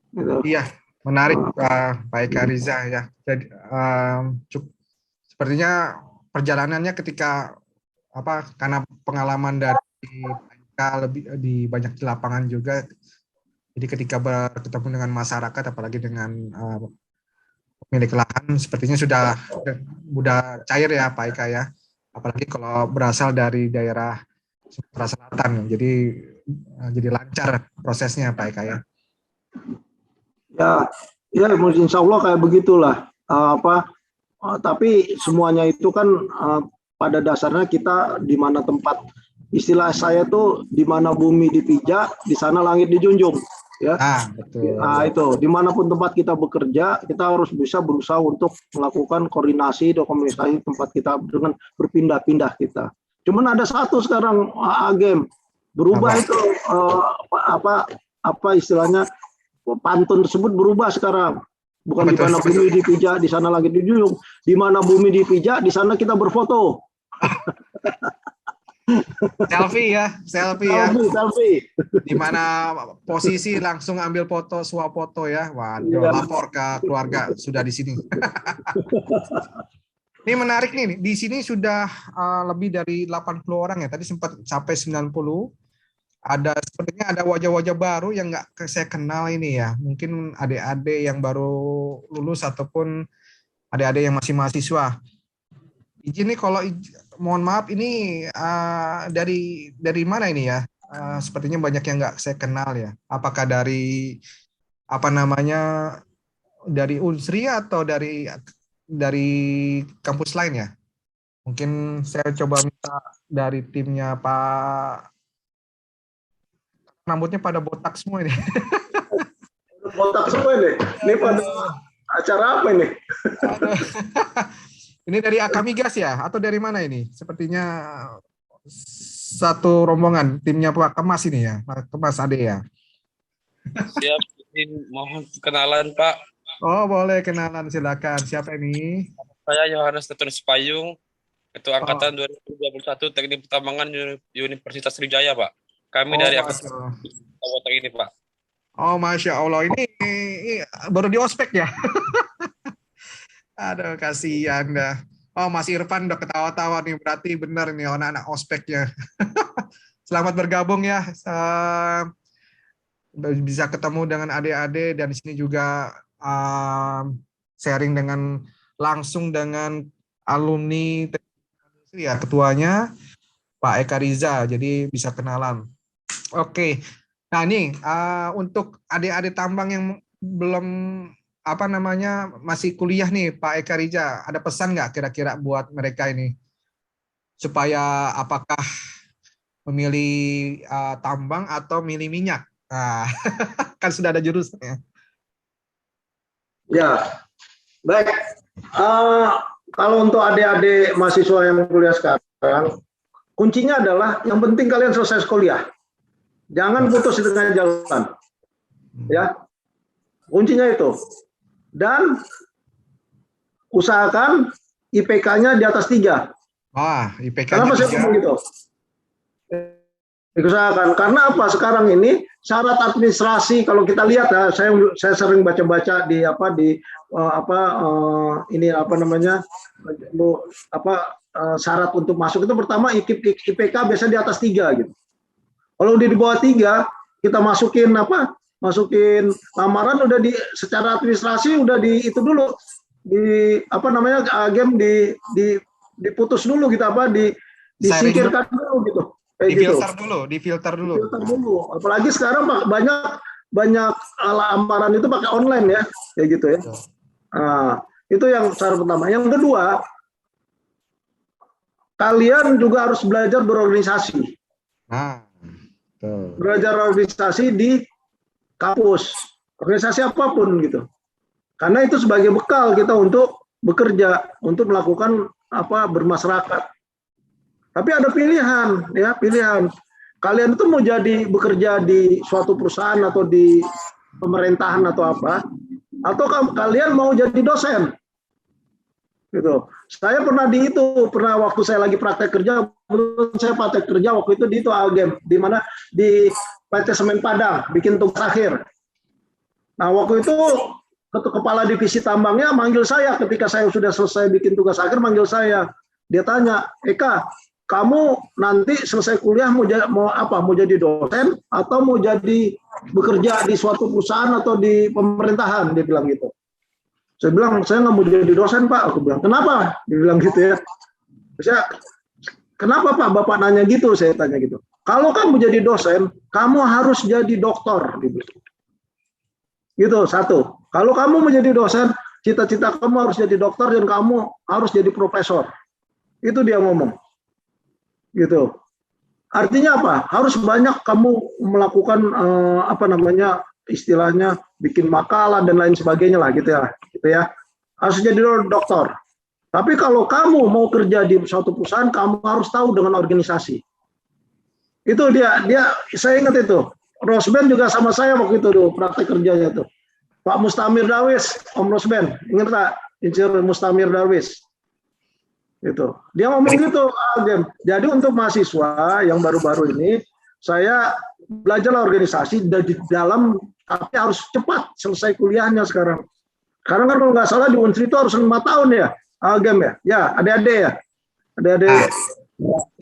Gitu. Iya, menarik Pak Eka Riza ya. Jadi sepertinya perjalanannya ketika karena pengalaman dari Pak Eka lebih banyak di lapangan juga. Jadi ketika bertemu dengan masyarakat, apalagi dengan pemilik lahan, sepertinya sudah cair ya Pak Eka ya. Apalagi kalau berasal dari daerah Sumatera Selatan, jadi lancar prosesnya Pak Eka ya. Ya, insya Allah kayak begitulah. Tapi semuanya itu kan pada dasarnya kita di mana tempat, istilah saya tuh di mana bumi dipijak, di sana langit dijunjung. Ya, betul. Itu dimanapun tempat kita bekerja, kita harus bisa berusaha untuk melakukan koordinasi dan komunikasi tempat kita dengan berpindah-pindah kita. Cuman ada satu sekarang Agem berubah itu apa istilahnya, pantun tersebut berubah sekarang. Bukan di mana bumi dipijak, di sana langit dijunjung. Di mana bumi dipijak, di sana kita berfoto. Selfie ya. Selfie. Di mana posisi langsung ambil foto, swafoto ya. Waduh, lapor ke keluarga sudah di sini. Ini menarik nih. Di sini sudah lebih dari 80 orang ya. Tadi sempat sampai 90. Sepertinya ada wajah-wajah baru yang nggak saya kenal ini ya. Mungkin adik-adik yang baru lulus ataupun adik-adik yang masih mahasiswa. Izin nih kalau mohon maaf ini dari mana ini ya? Sepertinya banyak yang nggak saya kenal ya. Apakah dari dari Unsri atau dari kampus lain ya? Mungkin saya coba minta dari timnya Pak. Rambutnya pada botak semua ini. Botak semua ini. Ini pada acara apa ini? Ini dari Akamigas ya? Atau dari mana ini? Sepertinya satu rombongan timnya Pak Kemas ini ya, Pak Kemas Ade ya. Siap, mohon kenalan Pak. Oh boleh kenalan, silakan. Siapa ini? Saya Yohanes Tetunis Payung, Ketua Angkatan 2021 Teknik Pertambangan Universitas Sriwijaya Pak. Kami dari Angkatan ini Pak. Oh Masya Allah, ini baru di ospek ya? Aduh, kasihan dah. Oh, Mas Irfan udah ketawa-tawa nih, berarti benar nih anak-anak ospeknya. Selamat bergabung ya. Bisa ketemu dengan adik-adik dan di sini juga sharing langsung dengan alumni ya, ketuanya Pak Eka Riza, jadi bisa kenalan. Oke. Nah, ini untuk adik-adik tambang yang belum masih kuliah nih Pak Eka Riza, ada pesan nggak kira-kira buat mereka ini supaya apakah memilih tambang atau milih minyak? Nah, kan sudah ada jurusannya. Ya, baik. Kalau untuk adik-adik mahasiswa yang kuliah sekarang, kuncinya adalah yang penting kalian selesai kuliah, jangan putus di tengah jalan. Ya, kuncinya itu. Dan usahakan IPK-nya di atas 3. Wah, IPK-nya. Kenapa saya ngomong gitu? Usahakan. Karena apa? Sekarang ini syarat administrasi kalau kita lihat ya, saya sering baca-baca syarat untuk masuk itu pertama IPK biasa di atas 3 gitu. Kalau di bawah 3 kita masukin lamaran udah secara administrasi udah diputus dulu gitu, disingkirkan dulu gitu. Difilter dulu. Apalagi sekarang banyak lamaran itu pakai online ya, kayak gitu ya. Nah, itu yang cara pertama. Yang kedua, kalian juga harus belajar berorganisasi. Nah, tuh. Belajar organisasi di kampus, organisasi apapun gitu. Karena itu sebagai bekal kita untuk bekerja, untuk melakukan bermasyarakat. Tapi ada pilihan, ya pilihan. Kalian itu mau jadi bekerja di suatu perusahaan atau di pemerintahan atau apa, atau kalian mau jadi dosen, gitu. Saya pernah waktu saya lagi praktek kerja, saya praktek kerja waktu itu di Algem, di mana di PT Semen Padang, bikin tugas akhir. Nah waktu itu kepala divisi tambangnya manggil saya ketika saya sudah selesai bikin tugas akhir, manggil saya. Dia tanya, Eka, kamu nanti selesai kuliah mau jadi dosen atau mau jadi bekerja di suatu perusahaan atau di pemerintahan? Dia bilang gitu. Saya bilang, saya nggak mau jadi dosen, Pak. Aku bilang, kenapa? Dia bilang gitu ya. Saya, kenapa Pak Bapak nanya gitu? Saya tanya gitu. Kalau kamu jadi dosen, kamu harus jadi doktor. Gitu, satu. Kalau kamu menjadi dosen, cita-cita kamu harus jadi dokter dan kamu harus jadi profesor. Itu dia ngomong. Gitu. Artinya apa? Harus banyak kamu melakukan istilahnya bikin makalah dan lain sebagainya lah gitu ya. Harus jadi dokter. Tapi kalau kamu mau kerja di suatu perusahaan, kamu harus tahu dengan organisasi. Itu dia saya ingat itu. Rosben juga sama saya waktu itu praktek kerjanya tuh. Pak Mustamir Darwis, Om Rosben, ingat tak? Insinyur Mustamir Darwis. Gitu. Dia ngomong gitu, jadi untuk mahasiswa yang baru-baru ini, saya belajar organisasi di dalam, tapi harus cepat selesai kuliahnya sekarang. Karena kan kalau nggak salah di Unsri itu harus 5 tahun ya, Algem ya, ya adik-adik ya, adik-adik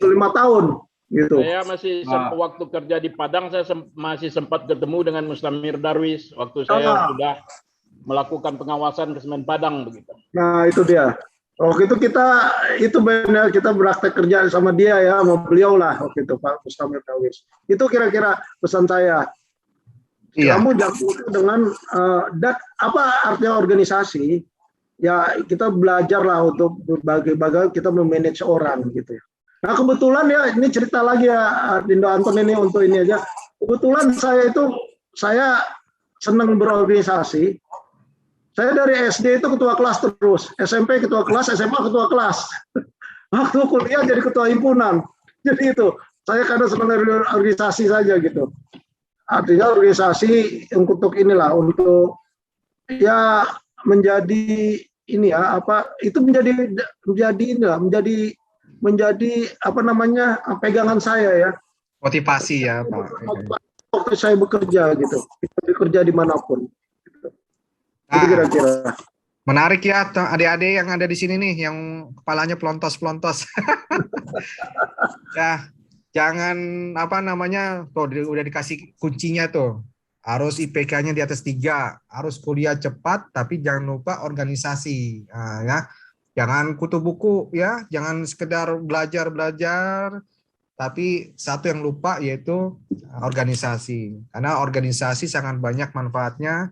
5 tahun. Gitu. Saya masih waktu kerja di Padang, saya masih sempat ketemu dengan Mustamir Darwis waktu saya sudah melakukan pengawasan ke Semen Padang begitu. Nah itu dia. Waktu itu kita beraktek kerja sama dia ya, sama beliau lah waktu itu Pak Mustamir Darwis. Itu kira-kira pesan saya. Iya. Kamu jangan dengan apa artinya organisasi? Ya kita belajar lah untuk berbagai kita memanage orang gitu ya. Nah kebetulan ya ini cerita lagi ya Dindo Anton ini untuk ini aja. Kebetulan saya senang berorganisasi. Saya dari SD itu ketua kelas terus, SMP ketua kelas, SMA ketua kelas. Waktu kuliah jadi ketua himpunan. Jadi itu, saya kadang senang dari organisasi saja gitu. Artinya organisasi untuk inilah, untuk ya menjadi ini ya itu menjadi apa namanya pegangan saya ya. Motivasi ya Pak. Waktu saya bekerja gitu, bekerja dimanapun. Itu kira-kira. Menarik ya adik-adik yang ada di sini nih, yang kepalanya pelontos-pelontos. Ya, jangan tuh udah dikasih kuncinya tuh. Harus IPK-nya di atas 3, harus kuliah cepat, tapi jangan lupa organisasi. Nah, ya. Jangan kutu buku ya, jangan sekedar belajar, tapi satu yang lupa yaitu organisasi. Karena organisasi sangat banyak manfaatnya.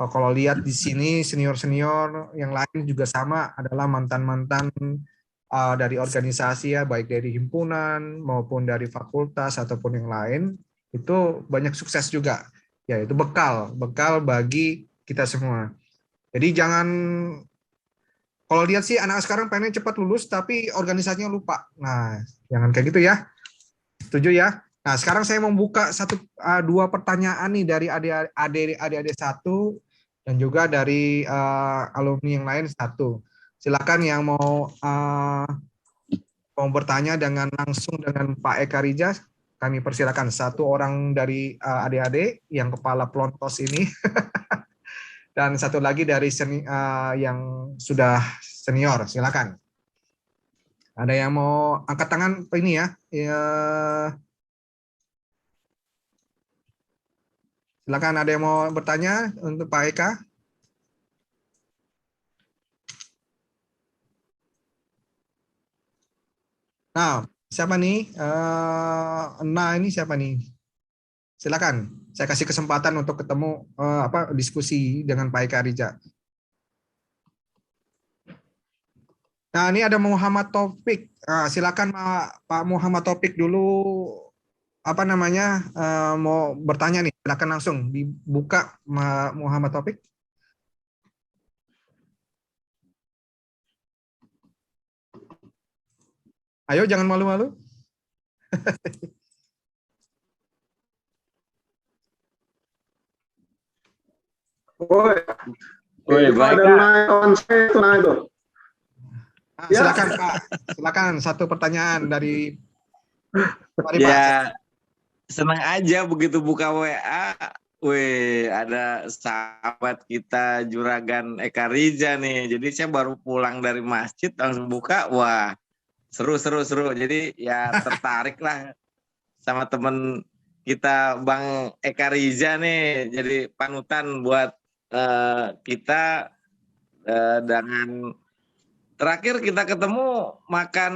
Kalau lihat di sini senior-senior yang lain juga sama adalah mantan-mantan dari organisasi ya, baik dari himpunan maupun dari fakultas ataupun yang lain, itu banyak sukses juga. Ya, itu bekal bagi kita semua. Jadi jangan, kalau lihat sih anak sekarang pengen cepat lulus tapi organisasinya lupa. Nah, jangan kayak gitu ya. Setuju ya? Nah, sekarang saya membuka 2 pertanyaan nih dari adik-adik 1 dan juga dari alumni yang lain 1. Silakan yang mau bertanya langsung dengan Pak Eka Rija, kami persilakan. 1 orang dari adik-adik yang kepala pelontos ini, dan 1 lagi dari yang sudah senior. Silakan. Ada yang mau angkat tangan ini ya? Silakan, ada yang mau bertanya untuk Pak Eka? Nah, siapa nih? Ini siapa nih? Silakan, saya kasih kesempatan untuk ketemu diskusi dengan Pak Eka Rija. Nah, ini ada Muhammad Taufik. Silakan Pak Muhammad Taufik dulu apa namanya mau bertanya nih. Silakan langsung dibuka Muhammad Taufik. Ayo jangan malu-malu. Woi, baik kawan saya itu. Silakan Pak. Silakan satu pertanyaan dari Pak. Ya, senang aja begitu buka WA. Wih, ada sahabat kita Juragan Eka Rija nih. Jadi saya baru pulang dari masjid langsung buka. Wah, seru. Jadi ya tertarik lah sama temen kita Bang Eka Rija nih. Jadi panutan buat kita dengan terakhir kita ketemu makan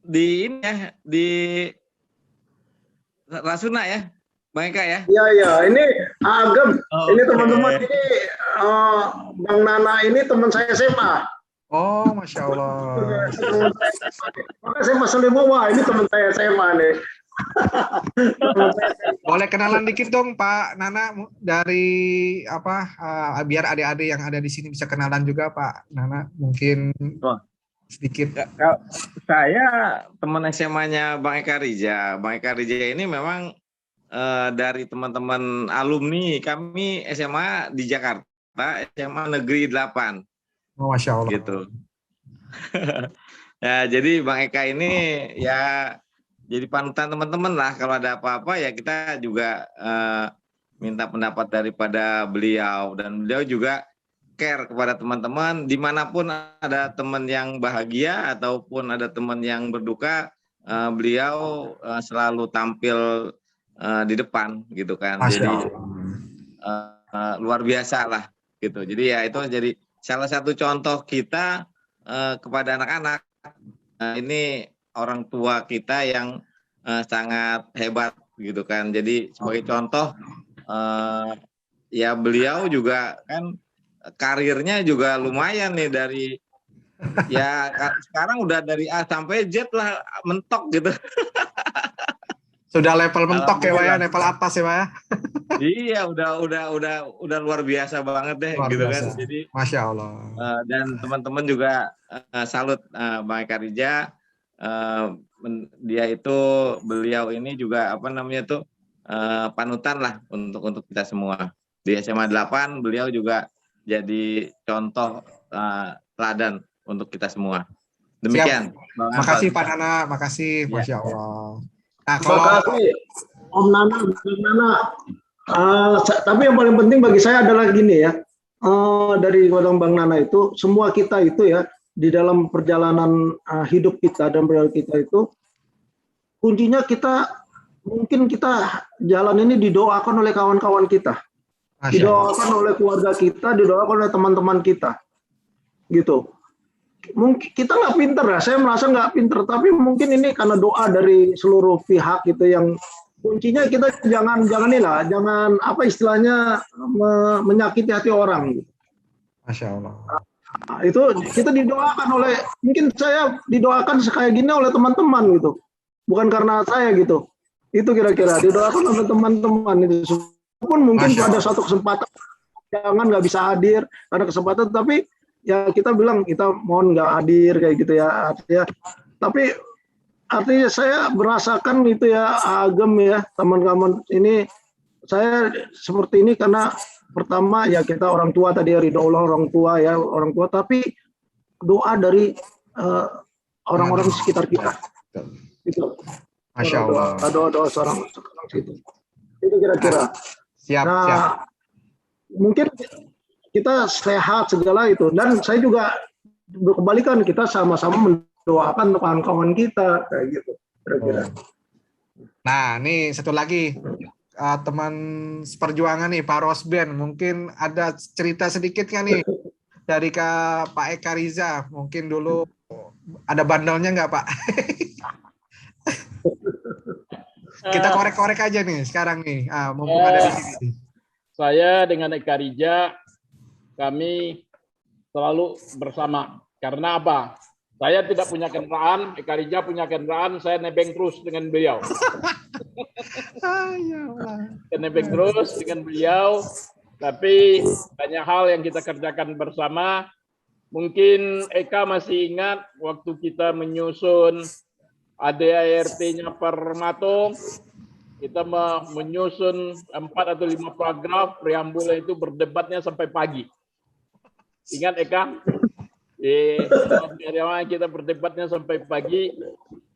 di ini ya, di Rasuna ya, Bang Eka ya? Iya, ini Agem. Ini teman-teman, ini Bang Nana ini teman saya SMA. Oh, Masya Allah. Makanya saya masih wah ini teman saya SMA nih. Boleh kenalan dikit dong Pak Nana dari apa biar adik-adik yang ada di sini bisa kenalan juga Pak Nana mungkin sedikit. Saya teman SMA-nya Bang Eka Rija. Bang Eka Rija ini memang dari teman-teman alumni kami SMA di Jakarta, SMA Negeri 8. Oh, Masya Allah. Gitu. Ya, jadi Bang Eka ini ya jadi panutan teman-teman lah. Kalau ada apa-apa ya kita juga minta pendapat daripada beliau. Dan beliau juga care kepada teman-teman. Dimanapun ada teman yang bahagia ataupun ada teman yang berduka, beliau selalu tampil di depan gitu kan. Masya jadi luar biasa lah gitu. Jadi ya itu jadi salah satu contoh kita kepada anak-anak. Ini orang tua kita yang sangat hebat gitu kan. Jadi sebagai contoh ya beliau juga kan karirnya juga lumayan nih dari ya sekarang udah dari A sampai Z lah mentok gitu. Sudah level mentok ya Pak ya, level atas ya Pak ya. Iya, udah luar biasa banget deh Luar gitu biasa. kan. Jadi Masya Allah. dan teman-teman juga salut Bang Eka Rija. Dia itu beliau ini juga apa namanya tuh panutan lah untuk kita semua. Di SMA 8 beliau juga jadi contoh teladan untuk kita semua. Demikian. Makasih Pak Nana, makasih. Masya Allah. Nah, Terima kasih Om Nana, Bang Nana. Tapi yang paling penting bagi saya adalah gini ya, dari Bang Nana itu, semua kita itu ya, di dalam perjalanan hidup kita dan perjalanan kita itu, kuncinya kita, mungkin kita jalan ini didoakan oleh kawan-kawan kita, didoakan oleh keluarga kita, didoakan oleh teman-teman kita, gitu. Mungkin kita nggak pinter ya, saya merasa nggak pinter, tapi mungkin ini karena doa dari seluruh pihak gitu yang kuncinya kita jangan jangan apa istilahnya menyakiti hati orang. Masya Allah. Nah, itu kita didoakan oleh, mungkin saya didoakan kayak gini oleh teman-teman gitu, bukan karena saya gitu. Itu kira-kira didoakan oleh teman-teman itu. Pun mungkin ada satu kesempatan jangan nggak bisa hadir karena kesempatan, tapi ya kita bilang kita mohon nggak hadir kayak gitu ya artinya. Tapi artinya saya merasakan itu ya Agem ya teman-teman ini, saya seperti ini karena pertama ya kita orang tua tadi ya, ridho Allah orang tua, tapi doa dari orang-orang sekitar kita. Gitu. Masya Allah. Doa seorang itu. Itu kira-kira. Siap. Mungkin kita sehat segala itu, dan saya juga berkebalikan, kita sama-sama mendoakan kawan-kawan kita kayak gitu kira-kira. Nah, nih satu lagi teman seperjuangan nih Pak Rosben, mungkin ada cerita sedikit kan nih dari Pak Eka Riza, mungkin dulu ada bandelnya nggak Pak? Kita korek-korek aja nih sekarang nih, mumpung ada di sini. Saya dengan Eka Rija, kami selalu bersama Karena apa? Saya tidak punya kendaraan, Eka Rija punya kendaraan, saya nebeng terus dengan beliau. Saya nebeng terus dengan beliau, tapi banyak hal yang kita kerjakan bersama. Mungkin Eka masih ingat waktu kita menyusun ADART-nya Permato, kita menyusun 4 atau 5 paragraf, preambulnya itu berdebatnya sampai pagi. Ingat Eka? Kita berdebatnya sampai pagi.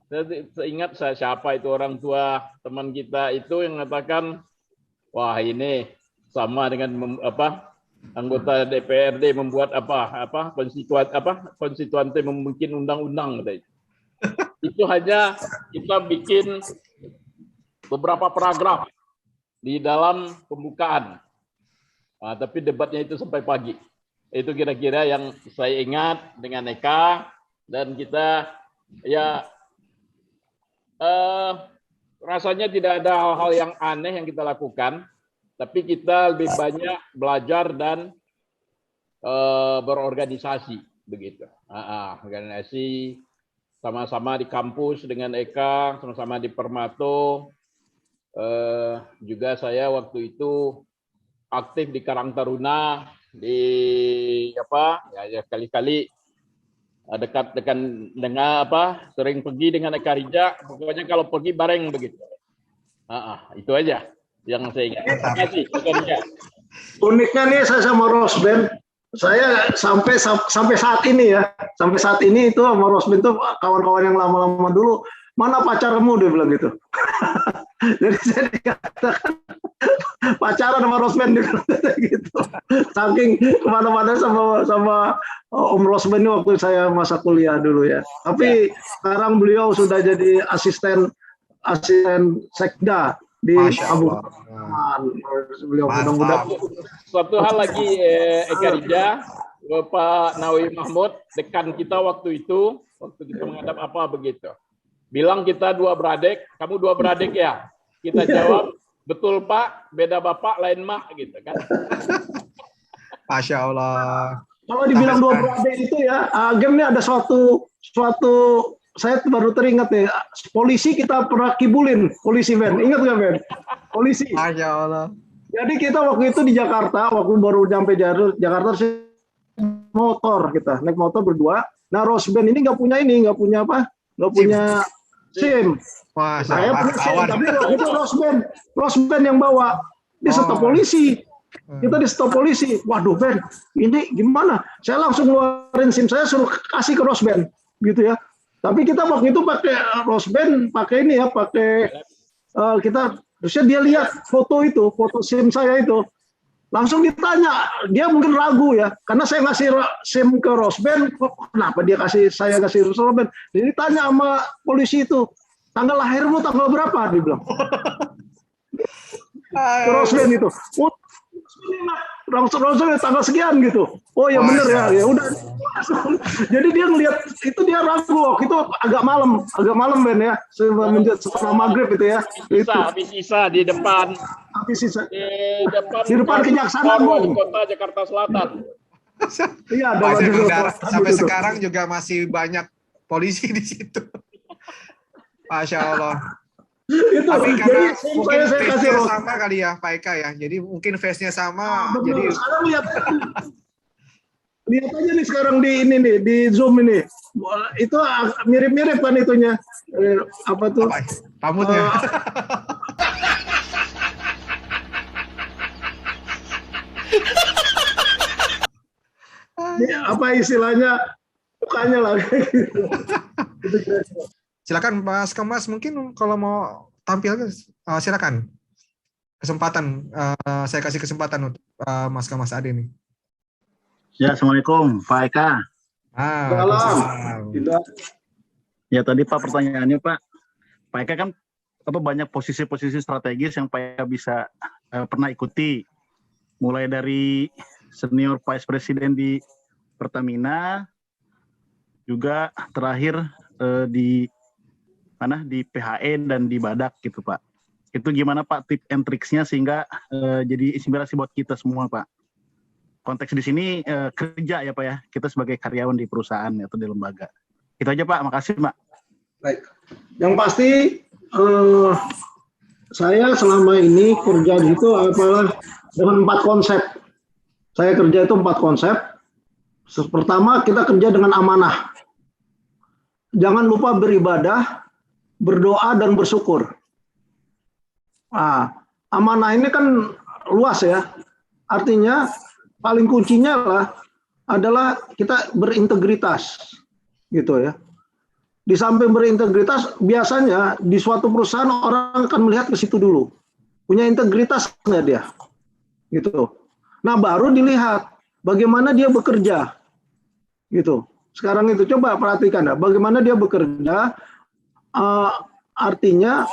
Saya ingat siapa itu orang tua teman kita itu yang mengatakan, wah ini sama dengan anggota DPRD membuat konstituante membuat undang-undang. Itu hanya kita bikin beberapa paragraf di dalam pembukaan. Nah, tapi debatnya itu sampai pagi. Itu kira-kira yang saya ingat dengan Eka, dan kita ya rasanya tidak ada hal-hal yang aneh yang kita lakukan, tapi kita lebih banyak belajar dan berorganisasi begitu. Organisasi sama-sama di kampus dengan Eka, sama-sama di Permato. Juga saya waktu itu aktif di Karang Taruna, di kali-kali dekat dengan sering pergi dengan Eka Rija, pokoknya kalau pergi bareng begitu. Itu aja yang saya ingat. Terima kasih Eka Rija. Uniknya nih saya sama Rosben, saya sampai saat ini itu sama Rosben tuh kawan-kawan yang lama-lama dulu, mana pacarmu, dia bilang gitu. Jadi saya dikatakan pacaran sama Rosben gitu. Saking kemana-mana sama Om Rosben waktu saya masa kuliah dulu ya. Tapi sekarang beliau sudah jadi asisten sekda di Abu Beliau mudah-mudahan. Suatu hal lagi Eka Rija, Bapak Nawawi Mahmud, dekan kita waktu itu, waktu kita menghadap begitu. Bilang kita 2 beradik, kamu 2 beradik ya? Kita jawab, betul Pak, beda bapak lain mak gitu kan. Masya Allah. Kalau dibilang 2 beradik itu ya, game ini ada suatu saya baru teringat nih, polisi kita pernah kibulin, polisi Ben, ingat nggak Ben? Polisi. Masya Allah. Jadi kita waktu itu di Jakarta, waktu baru nyampe Jakarta, motor kita naik motor berdua. Nah Rosben ini nggak punya SIM. Wah, saya punya SIM, tapi waktu itu Rosben yang bawa. Dia stop polisi. Kita di stop polisi. Waduh Ben, ini gimana? Saya langsung ngeluarin SIM saya, suruh kasih ke Rosben, gitu ya. Tapi kita waktu itu pakai Rosben, pakai kita. Terusnya dia lihat foto SIM saya itu. Langsung ditanya, dia mungkin ragu ya, karena saya ngasih SIM ke Rosben, kenapa saya kasih Rosben? Jadi tanya sama polisi itu, tanggal lahirmu tanggal berapa? Dia bilang. Ke Rosben itu. Rosben tanggal sekian gitu. Oh ya bener ya udah. Jadi dia ngelihat itu, dia ragu. Itu agak malam Ben ya, setelah maghrib itu ya. Habis Isa di depan. Di depan Kejaksaan Kota Jakarta Selatan. Iya, sampai sekarang juga masih banyak polisi di situ. Masya Allah. Itu, tapi karena jadi, mungkin saya kasih sama kali ya Pak Eka ya, jadi mungkin face-nya sama. Jadi sekarang lihat aja nih sekarang di Zoom ini, itu mirip-mirip kan itunya, apa tuh? Rambutnya. Apa istilahnya, mukanya lah gitu. Silakan Mas Kemas, mungkin kalau mau tampil silakan. Kesempatan saya kasih kesempatan untuk Mas Kemas Ade nih. Ya, Assalamualaikum Pak Eka. Salam. Ya tadi Pak pertanyaannya Pak Eka kan banyak posisi-posisi strategis yang Pak Eka bisa pernah ikuti, mulai dari senior vice president di Pertamina, juga terakhir di PHE dan di Badak gitu Pak. Itu gimana Pak tips and tricksnya sehingga jadi inspirasi buat kita semua Pak? konteks di sini kerja ya Pak ya, kita sebagai karyawan di perusahaan atau di lembaga. Itu aja Pak, makasih Pak. Baik. Yang pasti saya selama ini kerja di situ adalah dengan 4 konsep. Saya kerja itu 4 konsep. Pertama, kita kerja dengan amanah. Jangan lupa beribadah, berdoa, dan bersyukur. Nah, amanah ini kan luas ya. Artinya paling kuncinya adalah kita berintegritas, gitu ya. Di samping berintegritas, biasanya di suatu perusahaan orang akan melihat ke situ dulu. Punya integritas nggak dia? Gitu. Nah, baru dilihat bagaimana dia bekerja. Gitu. Sekarang itu coba perhatikan ya, bagaimana dia bekerja. Artinya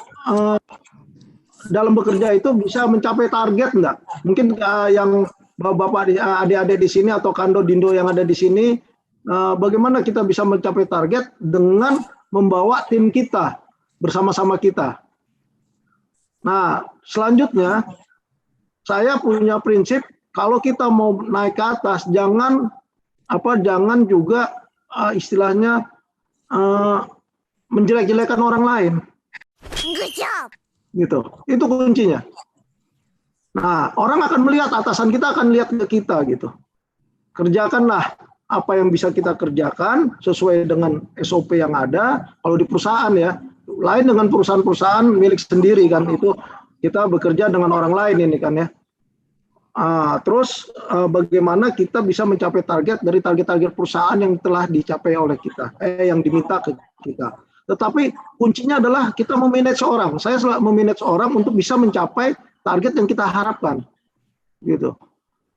dalam bekerja itu bisa mencapai target enggak? Mungkin yang Bapak adik-adik di sini atau Kando Dindo yang ada di sini, bagaimana kita bisa mencapai target dengan membawa tim kita bersama-sama kita. Nah, selanjutnya saya punya prinsip kalau kita mau naik ke atas jangan juga istilahnya menjelek-jelekan orang lain. Good job. Gitu. Itu kuncinya. Nah, orang akan melihat, atasan kita akan lihat ke kita gitu. Kerjakanlah apa yang bisa kita kerjakan sesuai dengan SOP yang ada. Kalau di perusahaan ya, lain dengan perusahaan-perusahaan milik sendiri kan, itu kita bekerja dengan orang lain ini kan ya. Terus bagaimana kita bisa mencapai target dari target-target perusahaan yang telah dicapai oleh kita, yang diminta ke kita. Tetapi kuncinya adalah kita memanage orang. Saya selalu memanage orang untuk bisa mencapai target yang kita harapkan, gitu.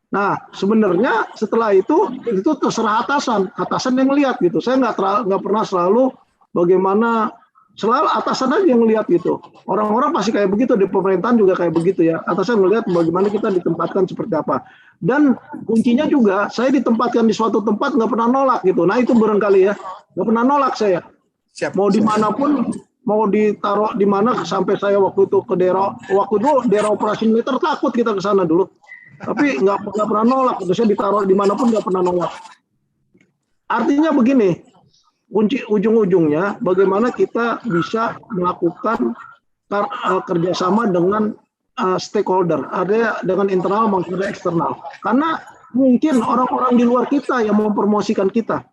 Nah, sebenarnya setelah itu terserah atasan yang lihat gitu. Saya nggak pernah selalu bagaimana, selalu atasan aja yang lihat gitu. Orang-orang pasti kayak begitu, di pemerintahan juga kayak begitu ya. Atasan melihat bagaimana kita ditempatkan seperti apa. Dan kuncinya juga saya ditempatkan di suatu tempat nggak pernah nolak gitu. Nah itu barangkali ya, nggak pernah nolak saya. Siap. Mau dimanapun, mau ditaruh di mana, sampai saya waktu itu ke daerah operasi militer takut kita ke sana dulu. Tapi nggak pernah nolak, itu saya ditaruh dimanapun nggak pernah nolak. Artinya begini, kunci ujung-ujungnya bagaimana kita bisa melakukan kerjasama dengan stakeholder, ada dengan internal maupun eksternal. Karena mungkin orang-orang di luar kita yang mempromosikan kita,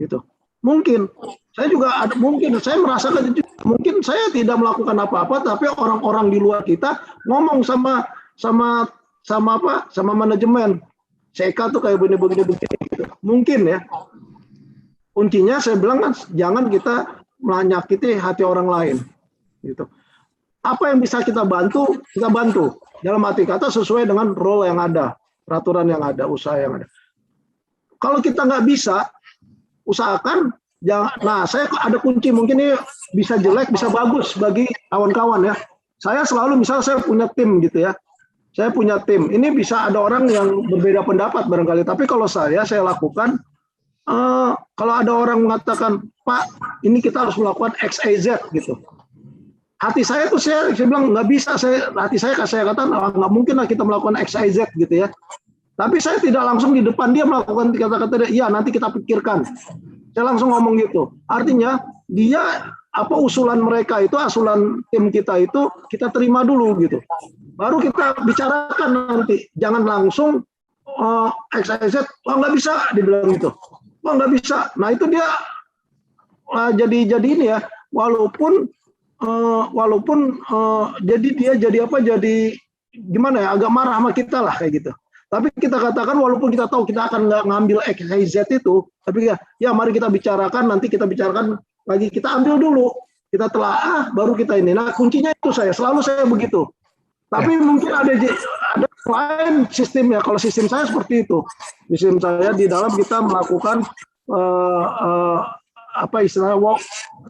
gitu. Mungkin saya juga saya merasakan itu. Mungkin saya tidak melakukan apa-apa, tapi orang-orang di luar kita ngomong sama manajemen. Seka tuh kayak begini. Gitu. Mungkin ya. Kuncinya saya bilang kan jangan kita menyakiti hati orang lain. Gitu. Apa yang bisa kita bantu, kita bantu. Dalam arti kata sesuai dengan role yang ada, peraturan yang ada, usaha yang ada. Kalau kita nggak bisa, usahakan jangan. Nah, saya ada kunci, mungkin ini bisa jelek, bisa bagus bagi kawan-kawan ya. Saya selalu, misal saya punya tim gitu ya. Saya punya tim. Ini bisa ada orang yang berbeda pendapat barangkali, tapi kalau saya lakukan, kalau ada orang mengatakan, Pak, ini kita harus melakukan X, Y, Z gitu. Hati saya tuh saya bilang nggak bisa. Hati saya katakan nggak mungkin lah kita melakukan X, Y, Z gitu ya. Tapi saya tidak langsung di depan dia melakukan kata-kata dia, iya nanti kita pikirkan. Saya langsung ngomong gitu. Artinya dia usulan mereka itu, usulan tim kita itu kita terima dulu gitu. Baru kita bicarakan nanti. Jangan langsung XYZ, nggak bisa dibilang gitu. Nggak bisa. Nah itu dia jadi ini ya. Walaupun jadi dia jadi gimana ya, agak marah sama kita lah kayak gitu. Tapi kita katakan walaupun kita tahu kita akan nggak ngambil XYZ itu, tapi ya mari kita bicarakan, nanti kita bicarakan lagi, kita ambil dulu, kita telaah, baru kita ini. Nah kuncinya itu selalu saya begitu. Tapi mungkin ada lain sistemnya. Kalau sistem saya seperti itu, sistem saya di dalam kita melakukan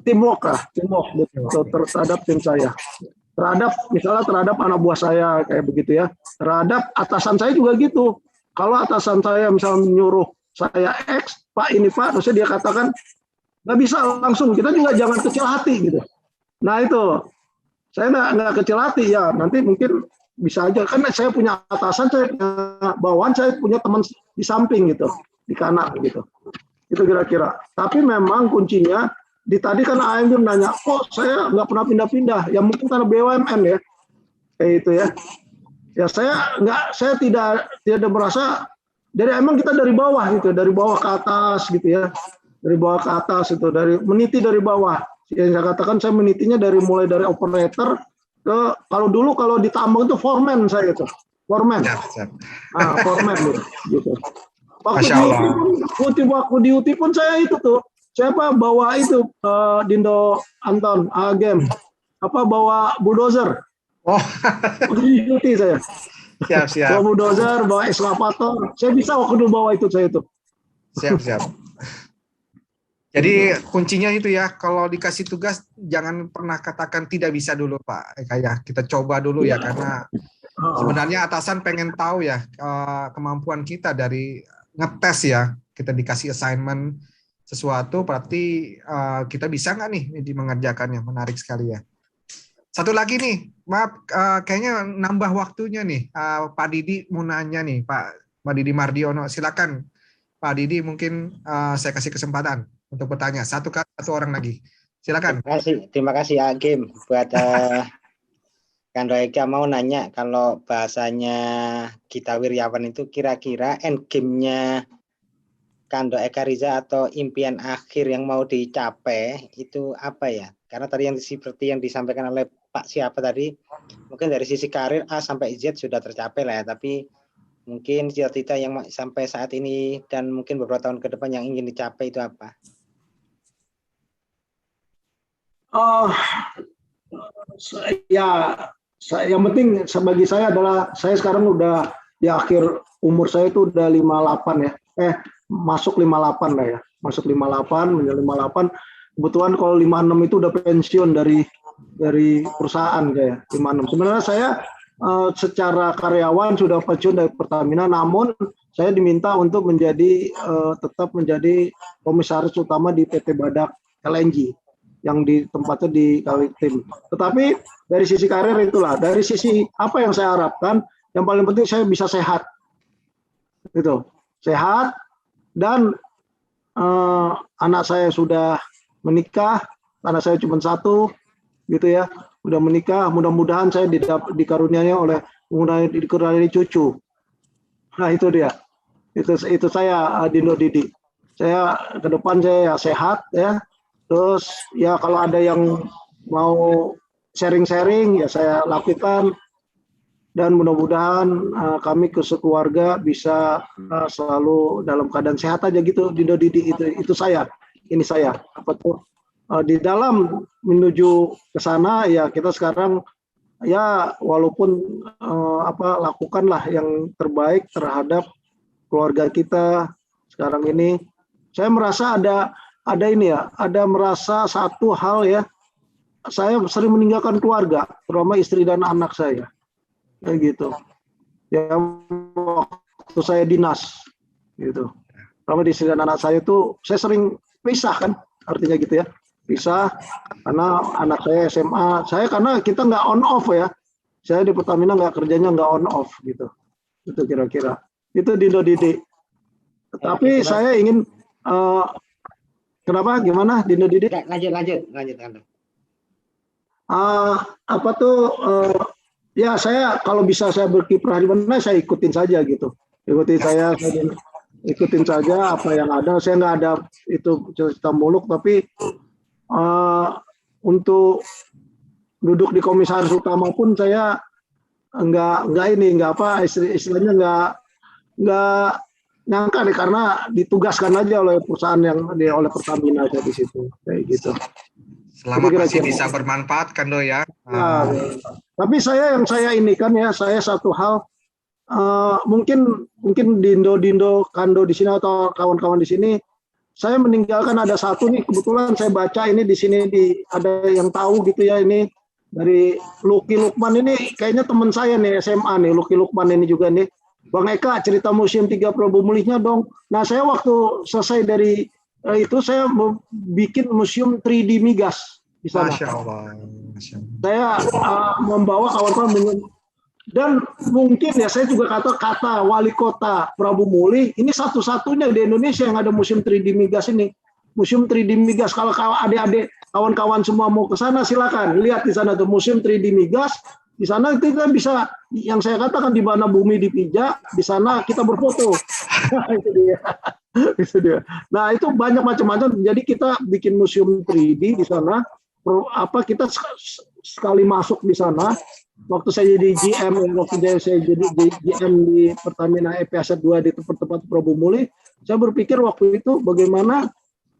teamwork terhadap tim saya. Terhadap anak buah saya kayak begitu ya. Terhadap atasan saya juga gitu. Kalau atasan saya misalnya menyuruh saya X, Pak ini Pak, terus dia katakan nggak bisa langsung. Kita juga jangan kecil hati gitu. Nah itu saya nggak kecil hati ya. Nanti mungkin bisa aja kan saya punya atasan, saya punya bawahan, saya punya teman di samping gitu, di kanan gitu. Itu kira-kira. Tapi memang kuncinya tadi kan AMG nanya, kok saya nggak pernah pindah-pindah? Ya mungkin karena BUMN ya, kayak itu ya. Ya saya tidak merasa. Jadi emang kita dari bawah gitu, dari bawah ke atas gitu ya, dari bawah ke atas itu, meniti dari bawah. Yang saya katakan saya menitinya mulai dari operator ke kalau di tambang itu foreman saya itu, foreman. Foreman gitu. Waktu di UTI pun saya itu tuh, siapa bawa itu Dindo Anton Agem, bawa bulldozer. Oh, di UTI saya. Siap. Bawa bulldozer, bawa eskavator. Saya bisa waktu dulu bawa itu saya itu. Siap. Jadi kuncinya itu ya, kalau dikasih tugas jangan pernah katakan tidak bisa dulu Pak. Kayak kita coba dulu ya, karena sebenarnya atasan pengen tahu ya kemampuan kita dari ngetes ya. Kita dikasih assignment sesuatu, berarti kita bisa nggak nih mengerjakannya. Menarik sekali ya. Satu lagi nih, maaf kayaknya nambah waktunya nih. Pak Didi mau nanya nih, Pak Didi Mardiono. Silakan Pak Didi, mungkin saya kasih kesempatan untuk bertanya. Satu orang lagi. Silakan. Terima kasih Agim buat Kando Eka mau nanya, kalau bahasanya Gita Wirjawan itu kira-kira end game-nya Kando Eka Riza atau impian akhir yang mau dicapai itu apa ya? Karena tadi seperti yang disampaikan oleh Pak siapa tadi, mungkin dari sisi karir A sampai Z sudah tercapai lah ya, tapi mungkin cita-cita yang sampai saat ini dan mungkin beberapa tahun ke depan yang ingin dicapai itu apa? Yang penting bagi saya adalah saya sekarang udah di akhir umur saya itu udah 58 ya. Masuk 58 lah ya. Masuk 58, menjadi 58. Kebetulan kalau 56 itu udah pensiun dari perusahaan kayak 56. Sebenarnya saya secara karyawan sudah pensiun dari Pertamina, namun saya diminta untuk tetap menjadi komisaris utama di PT Badak LNG yang tempatnya di Kaltim. Tetapi dari sisi karir itulah, dari sisi apa yang saya harapkan, yang paling penting saya bisa sehat, gitu, sehat, dan anak saya sudah menikah, anak saya cuma satu, gitu ya, udah menikah, mudah-mudahan saya dikaruniai oleh dikaruniai cucu. Nah itu dia, itu saya Dindo Didi. Saya ke depan saya sehat ya. Terus ya kalau ada yang mau sharing-sharing ya saya lakukan, dan mudah-mudahan kami sekeluarga bisa selalu dalam keadaan sehat aja gitu. Dindo Didi itu saya, ini saya. Di dalam menuju ke sana ya kita sekarang ya walaupun lakukanlah yang terbaik terhadap keluarga kita sekarang ini. Saya merasa ada merasa satu hal ya, saya sering meninggalkan keluarga, terutama istri dan anak saya, kayak gitu. Ya waktu saya dinas, gitu. Terutama istri dan anak saya itu, saya sering pisah kan, artinya gitu ya, pisah karena anak saya SMA, karena kita nggak on off ya, saya di Pertamina kerjanya nggak on off gitu, itu kira-kira. Itu Dindo Didi. Tapi saya ingin kenapa? Gimana, Dindo Didi? Lanjut. Ya saya kalau bisa saya berkiprah di mana saya ikutin saja gitu. Ikutin saja apa yang ada. Saya nggak ada itu cerita muluk, tapi untuk duduk di komisaris utama pun saya istilahnya nggak nyangka deh, karena ditugaskan aja oleh perusahaan oleh Pertamina aja di situ kayak gitu. Selama masih bisa bermanfaat kan Do ya. Tapi saya ini kan ya, saya satu hal mungkin Dindo Kando di sini atau kawan-kawan di sini, saya meninggalkan ada satu nih, kebetulan saya baca ini di sini ada yang tahu gitu ya, ini dari Lucky Lukman, ini kayaknya teman saya nih SMA nih, Lucky Lukman ini juga nih. Bang Eka, cerita Museum 3 Prabu Mulihnya dong. Nah, saya waktu selesai dari itu, saya bikin museum 3D migas di sana. Masya Allah. Saya membawa kawan-kawan Dan mungkin ya saya juga kata wali kota Prabu Muli ini satu-satunya di Indonesia yang ada museum 3D migas ini. Museum 3D migas, kalau adik-adik kawan-kawan semua mau ke sana silakan lihat di sana tuh museum 3D migas. Di sana kita bisa, yang saya katakan, di mana bumi dipijak, di sana kita berfoto. Itu dia. Itu dia. Nah itu banyak macam-macam. Jadi kita bikin museum 3D di sana. Kita sekali masuk di sana. Waktu saya jadi GM, saya jadi GM di Pertamina EPAS 2 di tempat-tempat Prabu Muli, saya berpikir waktu itu bagaimana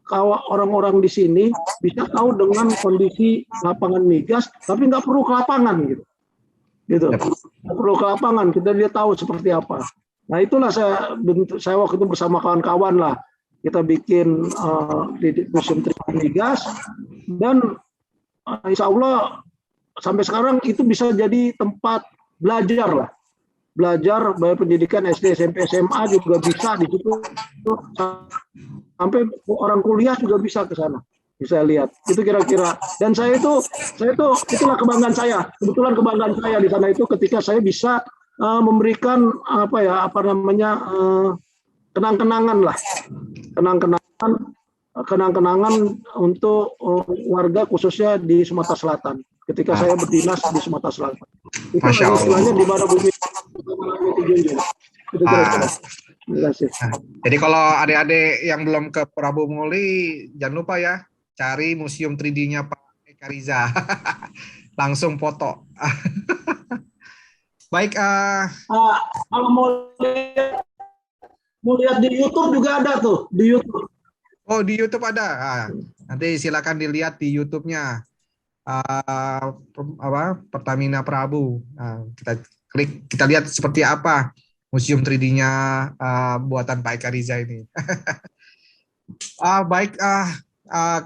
kalau orang-orang di sini bisa tahu dengan kondisi lapangan migas, tapi nggak perlu ke lapangan gitu. Nggak perlu ke lapangan, dia tahu seperti apa. Nah itulah saya waktu itu bersama kawan-kawan lah, kita bikin di museum 3D migas, dan insya Allah sampai sekarang itu bisa jadi tempat belajar lah. Belajar baik pendidikan SD, SMP, SMA juga bisa di situ. Sampai orang kuliah juga bisa ke sana. Bisa lihat. Itu kira-kira. Dan itulah kebanggaan saya. Kebetulan kebanggaan saya di sana itu ketika saya bisa memberikan kenang-kenangan lah. Kenang-kenangan untuk warga khususnya di Sumatera Selatan. Ketika saya berdinas di Sumatera Selatan. Itu istilahnya di mana bumi dijunjung. Itu kira-kira. Terima kasih. Jadi kalau adik-adik yang belum ke Prabu Muli, jangan lupa ya, cari museum 3D-nya Pak Eka Riza. Langsung foto. Baik. Kalau mau lihat di YouTube juga ada tuh, di YouTube. Oh, di YouTube ada. Nanti silakan dilihat di YouTube-nya. Pertamina Prabu. Kita klik, kita lihat seperti apa museum 3D-nya buatan Pak Eka Riza ini. Baik,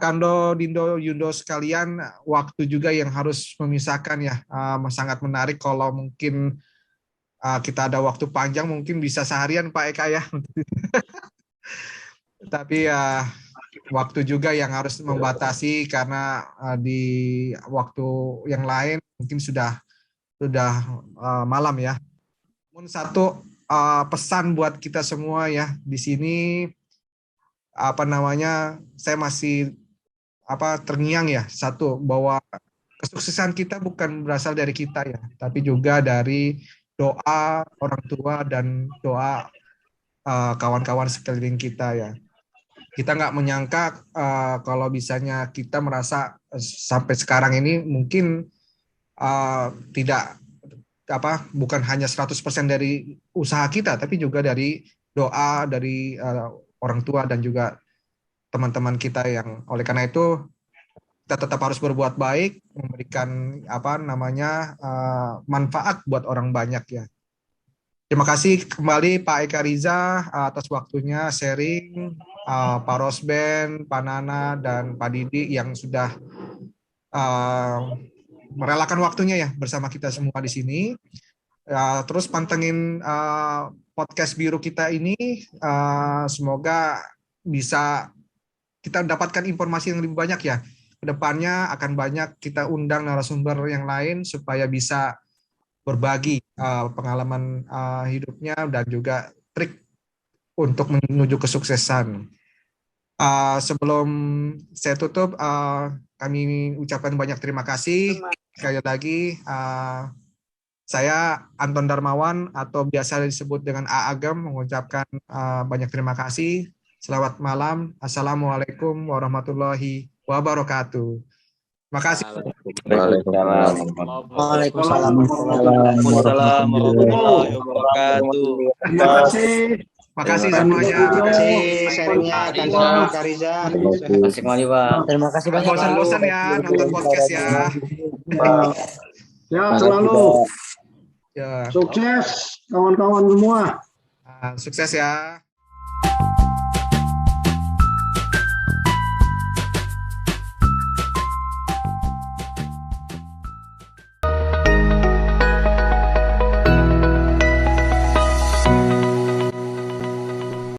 Kando, Dindo, Yundo sekalian, waktu juga yang harus memisahkan ya. Sangat menarik kalau mungkin kita ada waktu panjang, mungkin bisa seharian Pak Eka ya. Tapi waktu juga yang harus membatasi karena di waktu yang lain mungkin sudah malam ya. Namun satu pesan buat kita semua ya di sini, saya masih terngiang ya, satu, bahwa kesuksesan kita bukan berasal dari kita ya, tapi juga dari doa orang tua dan doa kawan-kawan sekeliling kita ya. Kita nggak menyangka kalau bisanya kita merasa sampai sekarang ini mungkin bukan hanya 100% dari usaha kita, tapi juga dari doa dari orang tua dan juga teman-teman kita yang oleh karena itu kita tetap harus berbuat baik, memberikan manfaat buat orang banyak ya. Terima kasih kembali Pak Eka Riza atas waktunya sharing, Pak Rosben, Pak Nana, dan Pak Didi yang sudah merelakan waktunya ya bersama kita semua di sini. Terus pantengin podcast biru kita ini, semoga bisa kita dapatkan informasi yang lebih banyak ya. Kedepannya akan banyak kita undang narasumber yang lain supaya bisa berbagi pengalaman hidupnya dan juga trik untuk menuju kesuksesan. Sebelum saya tutup, kami ucapkan banyak terima kasih. Sekali lagi, saya Anton Darmawan atau biasa disebut dengan A Agam mengucapkan banyak terima kasih. Selamat malam. Assalamualaikum warahmatullahi wabarakatuh. Terima kasih. Waalaikumsalam warahmatullahi wabarakatuh. Terima kasih. Terima kasih semuanya. Terima kasih sharingnya Kak Riza. Terima kasih banyak. Bosan-bosan ya nonton podcast ya. Ya selalu. Ya. Sukses kawan-kawan semua. Sukses ya.